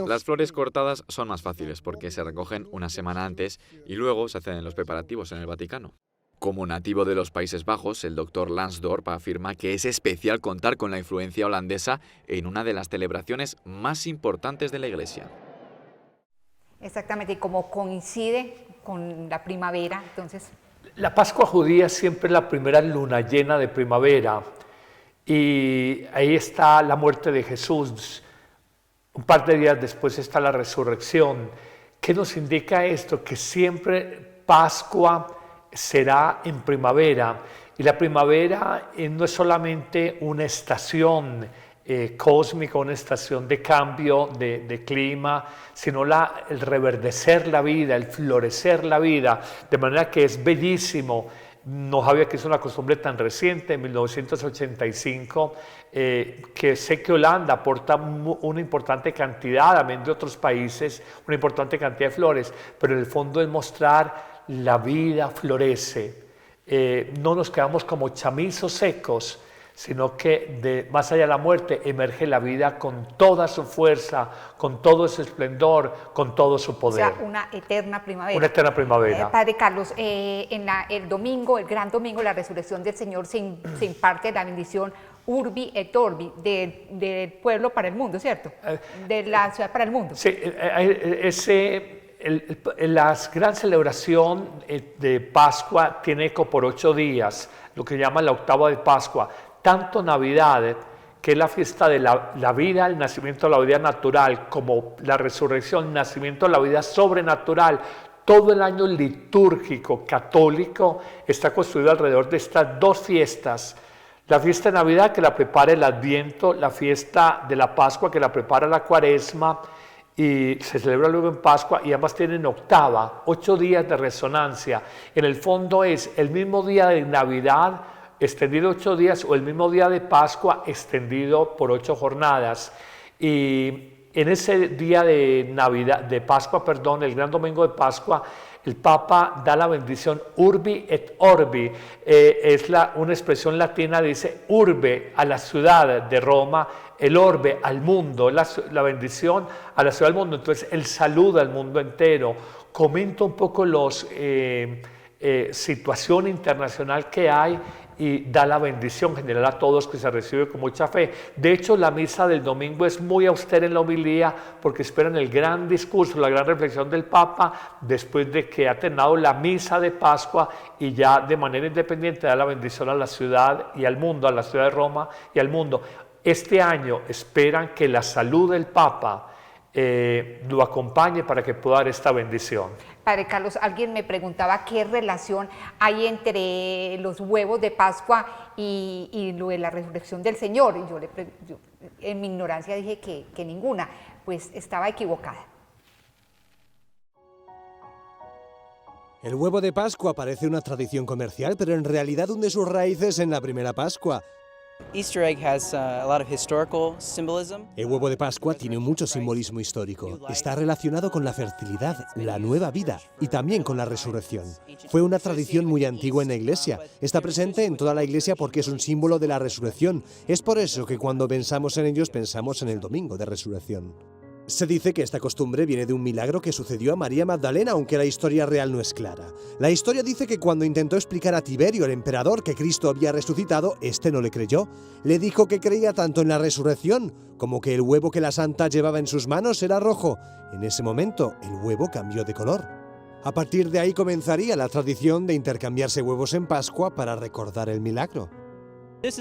Las flores cortadas son más fáciles porque se recogen una semana antes y luego se hacen los preparativos en el Vaticano. Como nativo de los Países Bajos, el Dr. Lansdorp afirma que es especial contar con la influencia holandesa en una de las celebraciones más importantes de la Iglesia. Exactamente, y como coincide con la primavera, entonces... La Pascua judía siempre es la primera luna llena de primavera y ahí está la muerte de Jesús. Un par de días después está la resurrección. ¿Qué nos indica esto? Que siempre Pascua será en primavera, y la primavera no es solamente una estación cósmica, una estación de cambio de clima, sino el reverdecer la vida, el florecer la vida, de manera que es bellísimo. No sabía que es una costumbre tan reciente, en 1985, que sé que Holanda aporta una importante cantidad, también de otros países, una importante cantidad de flores, pero en el fondo es mostrar la vida florece. No nos quedamos como chamizos secos, sino que más allá de la muerte emerge la vida con toda su fuerza, con todo su esplendor, con todo su poder. O sea, una eterna primavera. Una eterna primavera. Padre Carlos, el domingo, el gran domingo, la resurrección del Señor, se imparte la bendición Urbi et Orbi, del pueblo para el mundo, ¿cierto? De la ciudad para el mundo. Sí, la gran celebración de Pascua tiene eco por 8 días, lo que llama la octava de Pascua. Tanto Navidad, que es la fiesta de la vida, el nacimiento de la vida natural, como la resurrección, el nacimiento de la vida sobrenatural. Todo el año litúrgico católico está construido alrededor de estas dos fiestas. La fiesta de Navidad, que la prepara el Adviento, la fiesta de la Pascua, que la prepara la Cuaresma, y se celebra luego en Pascua, y ambas tienen octava, 8 días de resonancia. En el fondo es el mismo día de Navidad extendido 8 días, o el mismo día de Pascua extendido por 8 jornadas. Y en ese día de Navidad, de Pascua, perdón, el gran domingo de Pascua, el Papa da la bendición Urbi et Orbi. Es una expresión latina, dice urbe a la ciudad de Roma, el orbe al mundo, la bendición a la ciudad del mundo. Entonces él saluda al mundo entero, comenta un poco los situación internacional que hay y da la bendición general a todos, que se recibe con mucha fe. De hecho, la misa del domingo es muy austera en la homilía, porque esperan el gran discurso, la gran reflexión del Papa después de que ha terminado la misa de Pascua, y ya de manera independiente da la bendición a la ciudad y al mundo, a la ciudad de Roma y al mundo. Este año esperan que la salud del Papa lo acompañe para que pueda dar esta bendición. Padre Carlos, alguien me preguntaba qué relación hay entre los huevos de Pascua y lo de la resurrección del Señor. Y yo en mi ignorancia dije que ninguna, pues estaba equivocada. El huevo de Pascua parece una tradición comercial, pero en realidad hunde sus raíces en la primera Pascua. Easter egg has a lot of historical symbolism. El huevo de Pascua tiene mucho simbolismo histórico. Está relacionado con la fertilidad, la nueva vida y también con la resurrección. Fue una tradición muy antigua en la Iglesia. Está presente en toda la Iglesia porque es un símbolo de la resurrección. Es por eso que cuando pensamos en ellos pensamos en el domingo de resurrección. Se dice que esta costumbre viene de un milagro que sucedió a María Magdalena, aunque la historia real no es clara. La historia dice que cuando intentó explicar a Tiberio, el emperador, que Cristo había resucitado, este no le creyó. Le dijo que creía tanto en la resurrección como que el huevo que la santa llevaba en sus manos era rojo. En ese momento, el huevo cambió de color. A partir de ahí comenzaría la tradición de intercambiarse huevos en Pascua para recordar el milagro. Esta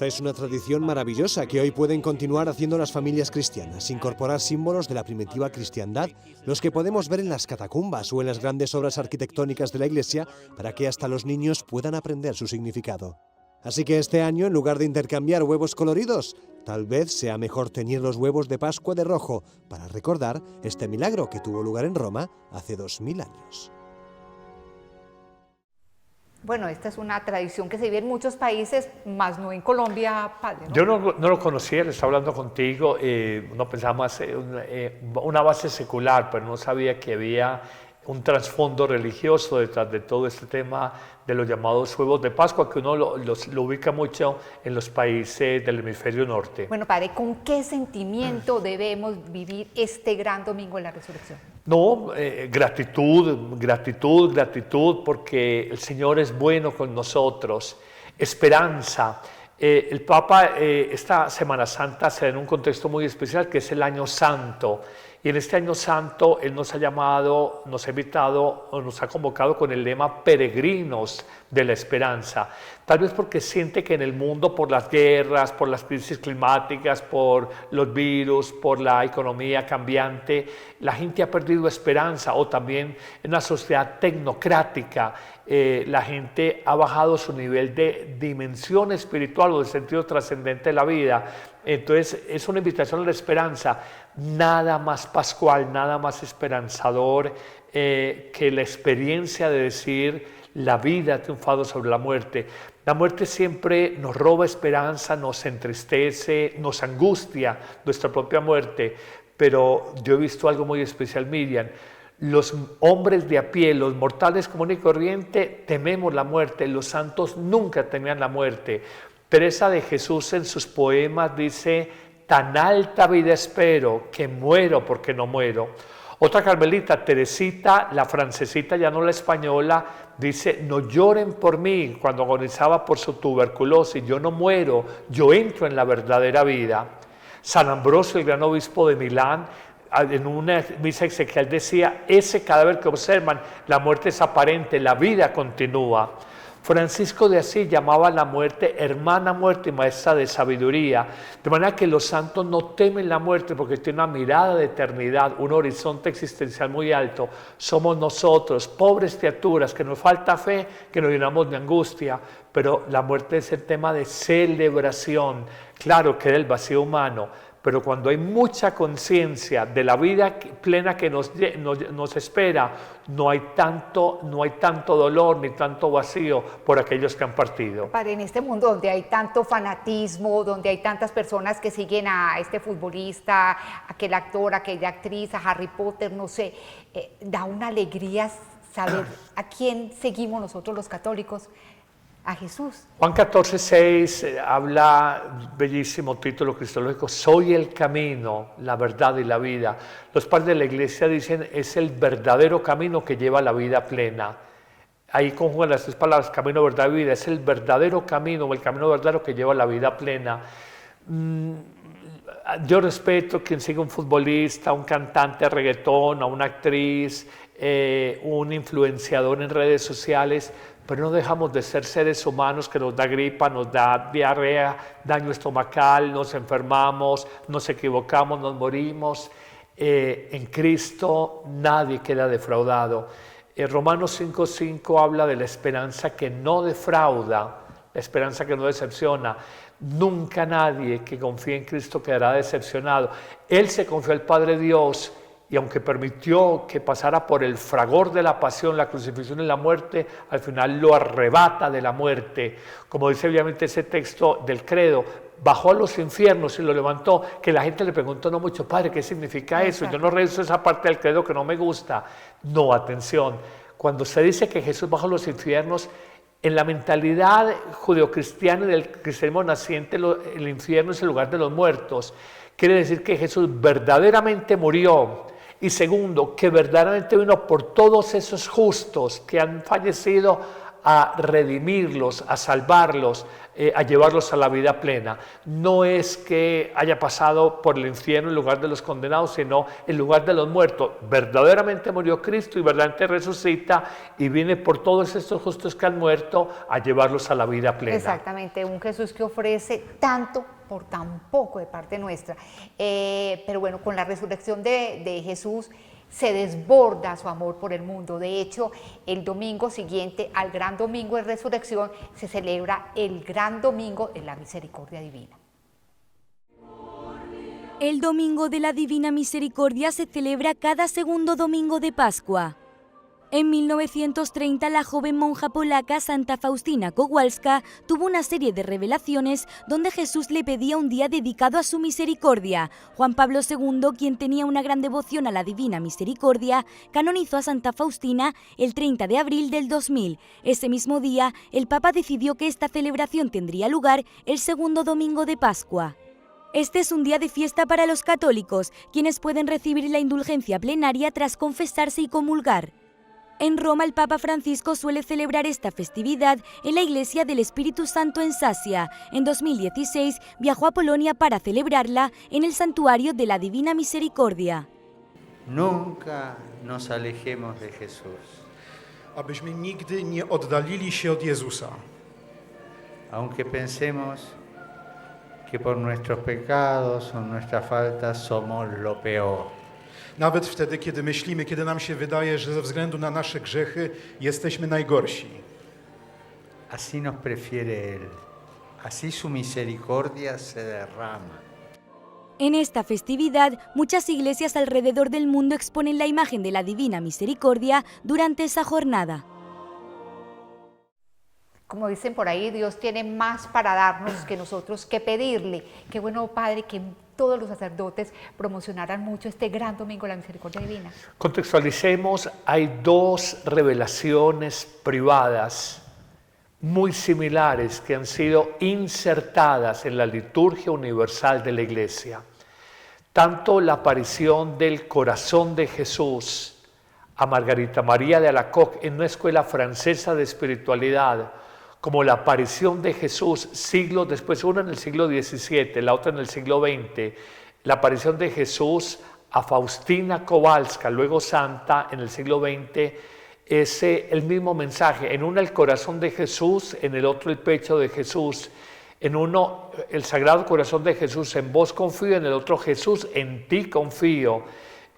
es una tradición maravillosa que hoy pueden continuar haciendo las familias cristianas, incorporar símbolos de la primitiva cristiandad, los que podemos ver en las catacumbas o en las grandes obras arquitectónicas de la Iglesia, para que hasta los niños puedan aprender su significado. Así que este año, en lugar de intercambiar huevos coloridos, tal vez sea mejor teñir los huevos de Pascua de rojo para recordar este milagro que tuvo lugar en Roma hace 2000 años. Bueno, esta es una tradición que se vive en muchos países, más no en Colombia, padre, ¿no? Yo no lo conocía, le estaba hablando contigo, uno pensaba más una base secular, pero no sabía que había un trasfondo religioso detrás de todo este tema de los llamados huevos de Pascua, que uno lo ubica mucho en los países del hemisferio norte. Bueno, padre, ¿con qué sentimiento debemos vivir este gran domingo de la resurrección? No, gratitud, porque el Señor es bueno con nosotros. Esperanza. El Papa esta Semana Santa se da en un contexto muy especial, que es el Año Santo. Y en este Año Santo Él nos ha llamado, nos ha invitado, o nos ha convocado con el lema peregrinos de la esperanza. Tal vez porque siente que en el mundo, por las guerras, por las crisis climáticas, por los virus, por la economía cambiante, la gente ha perdido esperanza, o también en una sociedad tecnocrática, la gente ha bajado su nivel de dimensión espiritual o de sentido trascendente de la vida. Entonces es una invitación a la esperanza. Nada más pascual, nada más esperanzador que la experiencia de decir: la vida ha triunfado sobre la muerte. La muerte siempre nos roba esperanza, nos entristece, nos angustia nuestra propia muerte, pero yo he visto algo muy especial, Miriam. Los hombres de a pie, los mortales común y corriente, tememos la muerte. Los santos nunca temían la muerte. Teresa de Jesús en sus poemas dice: tan alta vida espero, que muero porque no muero. Otra carmelita, Teresita, la francesita, ya no la española, dice: no lloren por mí, cuando agonizaba por su tuberculosis. Yo no muero, yo entro en la verdadera vida. San Ambrosio, el gran obispo de Milán, en una misa exequial decía: ese cadáver que observan, la muerte es aparente, la vida continúa. Francisco de Asís llamaba a la muerte hermana muerte y maestra de sabiduría, de manera que los santos no temen la muerte porque tienen una mirada de eternidad, un horizonte existencial muy alto. Somos nosotros, pobres criaturas, que nos falta fe, que nos llenamos de angustia, pero la muerte es el tema de celebración. Claro, queda el vacío humano, pero cuando hay mucha conciencia de la vida plena que nos espera, no hay tanto dolor ni tanto vacío por aquellos que han partido. Padre, en este mundo donde hay tanto fanatismo, donde hay tantas personas que siguen a este futbolista, a aquel actor, a aquella actriz, a Harry Potter, no sé, da una alegría saber a quién seguimos nosotros los católicos. A Jesús. Juan 14:6 habla, bellísimo título cristológico: soy el camino, la verdad y la vida. Los padres de la iglesia dicen: es el verdadero camino que lleva a la vida plena. Ahí conjugan las tres palabras: camino, verdad y vida. Es el verdadero camino, o el camino verdadero que lleva a la vida plena. Yo respeto quien sigue un futbolista, un cantante de reggaetón, a una actriz, un influenciador en redes sociales, pero no dejamos de ser seres humanos que nos da gripa, nos da diarrea, daño estomacal, nos enfermamos, nos equivocamos, nos morimos. En Cristo nadie queda defraudado. Romanos 5:5 habla de la esperanza que no defrauda, la esperanza que no decepciona. Nunca nadie que confíe en Cristo quedará decepcionado. Él se confió al Padre Dios, y aunque permitió que pasara por el fragor de la pasión, la crucifixión y la muerte, al final lo arrebata de la muerte. Como dice obviamente ese texto del credo, bajó a los infiernos y lo levantó, que la gente le preguntó no mucho: padre, ¿qué significa eso? Yo no rezo esa parte del credo que no me gusta. No, atención, cuando se dice que Jesús bajó a los infiernos, en la mentalidad judeocristiana y del cristianismo naciente, el infierno es el lugar de los muertos. Quiere decir que Jesús verdaderamente murió. Y segundo, que verdaderamente vino por todos esos justos que han fallecido a redimirlos, a salvarlos, a llevarlos a la vida plena. No es que haya pasado por el infierno en lugar de los condenados, sino en lugar de los muertos. Verdaderamente murió Cristo y verdaderamente resucita y viene por todos estos justos que han muerto a llevarlos a la vida plena. Exactamente, un Jesús que ofrece tanto por tan poco de parte nuestra. Pero bueno, con la resurrección de Jesús se desborda su amor por el mundo. De hecho, el domingo siguiente al Gran Domingo de Resurrección se celebra el Gran Domingo de la Misericordia Divina. El Domingo de la Divina Misericordia se celebra cada segundo domingo de Pascua. En 1930, la joven monja polaca Santa Faustina Kowalska tuvo una serie de revelaciones donde Jesús le pedía un día dedicado a su misericordia. Juan Pablo II, quien tenía una gran devoción a la Divina Misericordia, canonizó a Santa Faustina el 30 de abril del 2000. Ese mismo día, el Papa decidió que esta celebración tendría lugar el segundo domingo de Pascua. Este es un día de fiesta para los católicos, quienes pueden recibir la indulgencia plenaria tras confesarse y comulgar. En Roma, el Papa Francisco suele celebrar esta festividad en la Iglesia del Espíritu Santo en Sasia. En 2016 viajó a Polonia para celebrarla en el Santuario de la Divina Misericordia. Nunca nos alejemos de Jesús. Abyśmy nigdy nie oddalili się od Jezusa. Aunque pensemos que por nuestros pecados o nuestras faltas somos lo peor. Nawet wtedy, kiedy myślimy, kiedy nam się wydaje, że ze względu na nasze grzechy jesteśmy najgorsi. Así nos prefiere Él. Así su misericordia se derrama. En esta festividad, muchas iglesias alrededor del mundo exponen la imagen de la Divina Misericordia durante esa jornada. Como dicen por ahí, Dios tiene más para darnos que nosotros que pedirle. Qué bueno, Padre, que todos los sacerdotes promocionaran mucho este gran domingo de la misericordia divina. Contextualicemos, hay dos revelaciones privadas muy similares que han sido insertadas en la liturgia universal de la Iglesia. Tanto la aparición del corazón de Jesús a Margarita María de Alacoque en una escuela francesa de espiritualidad, como la aparición de Jesús siglos después, una en el siglo XVII, la otra en el siglo XX, la aparición de Jesús a Faustina Kowalska, luego santa en el siglo XX, es el mismo mensaje, en uno el corazón de Jesús, en el otro el pecho de Jesús, en uno el Sagrado Corazón de Jesús, en vos confío, en el otro Jesús, en ti confío.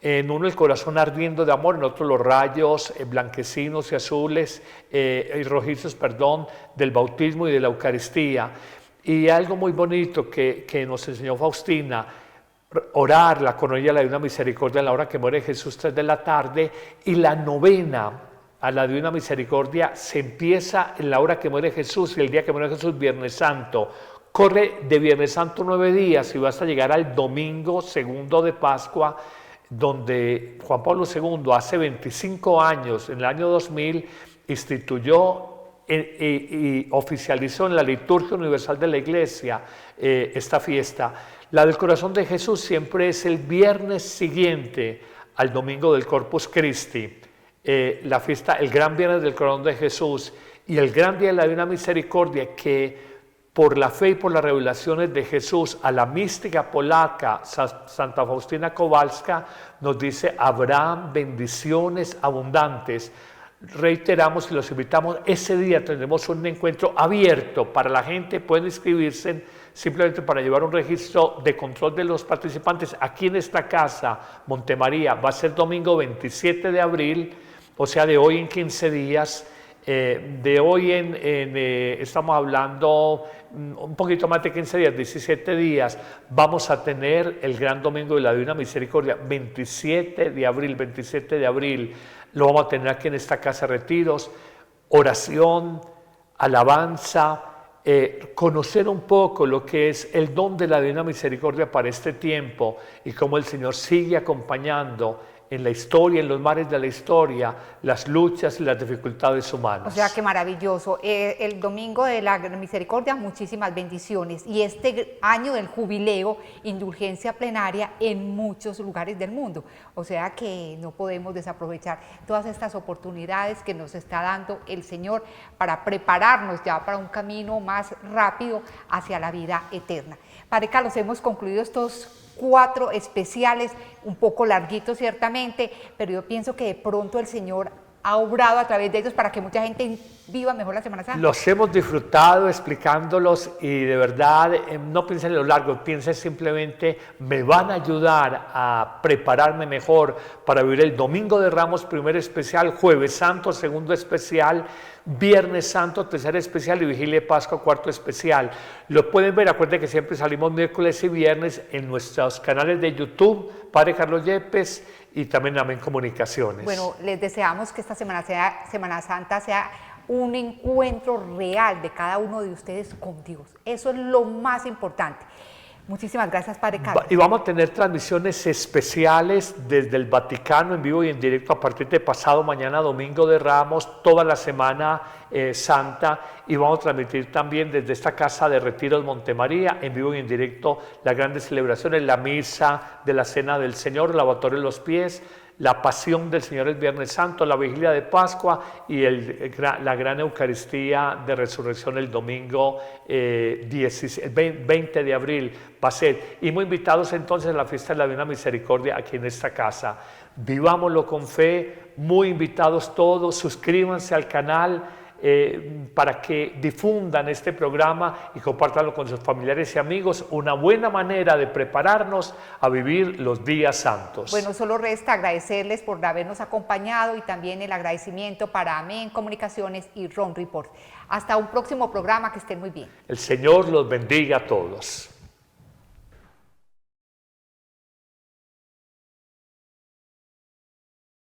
En uno el corazón ardiendo de amor, en otro los rayos blanquecinos y azules y rojizos, del bautismo y de la Eucaristía. Y algo muy bonito que nos enseñó Faustina, orar la coronilla de la Divina Misericordia en la hora que muere Jesús, 3 de la tarde, y la novena a la Divina Misericordia se empieza en la hora que muere Jesús, y el día que muere Jesús, Viernes Santo. Corre de Viernes Santo 9 días y va hasta llegar al domingo segundo de Pascua, donde Juan Pablo II hace 25 años, en el año 2000, instituyó y oficializó en la liturgia universal de la Iglesia esta fiesta. La del corazón de Jesús siempre es el viernes siguiente al domingo del Corpus Christi, la fiesta, el gran viernes del corazón de Jesús y el gran día de la Divina Misericordia, que por la fe y por las revelaciones de Jesús a la mística polaca Santa Faustina Kowalska nos dice: habrá bendiciones abundantes. Reiteramos y los invitamos, ese día tendremos un encuentro abierto para la gente, pueden inscribirse simplemente para llevar un registro de control de los participantes aquí en esta casa, Montemaría. Va a ser domingo 27 de abril, o sea, de hoy en 15 días. De hoy estamos hablando un poquito más de 15 días, 17 días, vamos a tener el gran domingo de la Divina Misericordia, 27 de abril, lo vamos a tener aquí en esta casa de retiros, oración, alabanza, conocer un poco lo que es el don de la Divina Misericordia para este tiempo y cómo el Señor sigue acompañando en la historia, en los mares de la historia, las luchas y las dificultades humanas. O sea, qué maravilloso. El domingo de la misericordia, muchísimas bendiciones. Y este año del jubileo, indulgencia plenaria en muchos lugares del mundo. O sea que no podemos desaprovechar todas estas oportunidades que nos está dando el Señor para prepararnos ya para un camino más rápido hacia la vida eterna. Padre Carlos, hemos concluido estos 4 especiales, un poco larguitos ciertamente, pero yo pienso que de pronto el Señor ha obrado a través de ellos para que mucha gente viva mejor la Semana Santa. Los hemos disfrutado explicándolos y de verdad no piensen en lo largo, piensen simplemente me van a ayudar a prepararme mejor para vivir el Domingo de Ramos, primer especial, Jueves Santo, segundo especial, Viernes Santo, tercer especial y Vigilia de Pascua, cuarto especial. Lo pueden ver, acuérdense que siempre salimos miércoles y viernes en nuestros canales de YouTube, Padre Carlos Yepes, y también Amén Comunicaciones. Bueno, les deseamos que esta Semana Santa sea un encuentro real de cada uno de ustedes con Dios. Eso es lo más importante. Muchísimas gracias, Padre Carlos. Y vamos a tener transmisiones especiales desde el Vaticano en vivo y en directo a partir de pasado mañana, Domingo de Ramos, toda la Semana Santa, y vamos a transmitir también desde esta casa de Retiros Montemaría en vivo y en directo las grandes celebraciones, la misa de la Cena del Señor, el lavatorio de los pies, la Pasión del Señor el Viernes Santo, la Vigilia de Pascua y la gran Eucaristía de Resurrección el domingo 20 de abril va a ser. Y muy invitados entonces a la fiesta de la Divina Misericordia aquí en esta casa. Vivámoslo con fe, muy invitados todos, suscríbanse al canal para que difundan este programa y compártanlo con sus familiares y amigos, una buena manera de prepararnos a vivir los días santos. Bueno, solo resta agradecerles por habernos acompañado y también el agradecimiento para Amén Comunicaciones y Ron Report. Hasta un próximo programa, que estén muy bien. El Señor los bendiga a todos.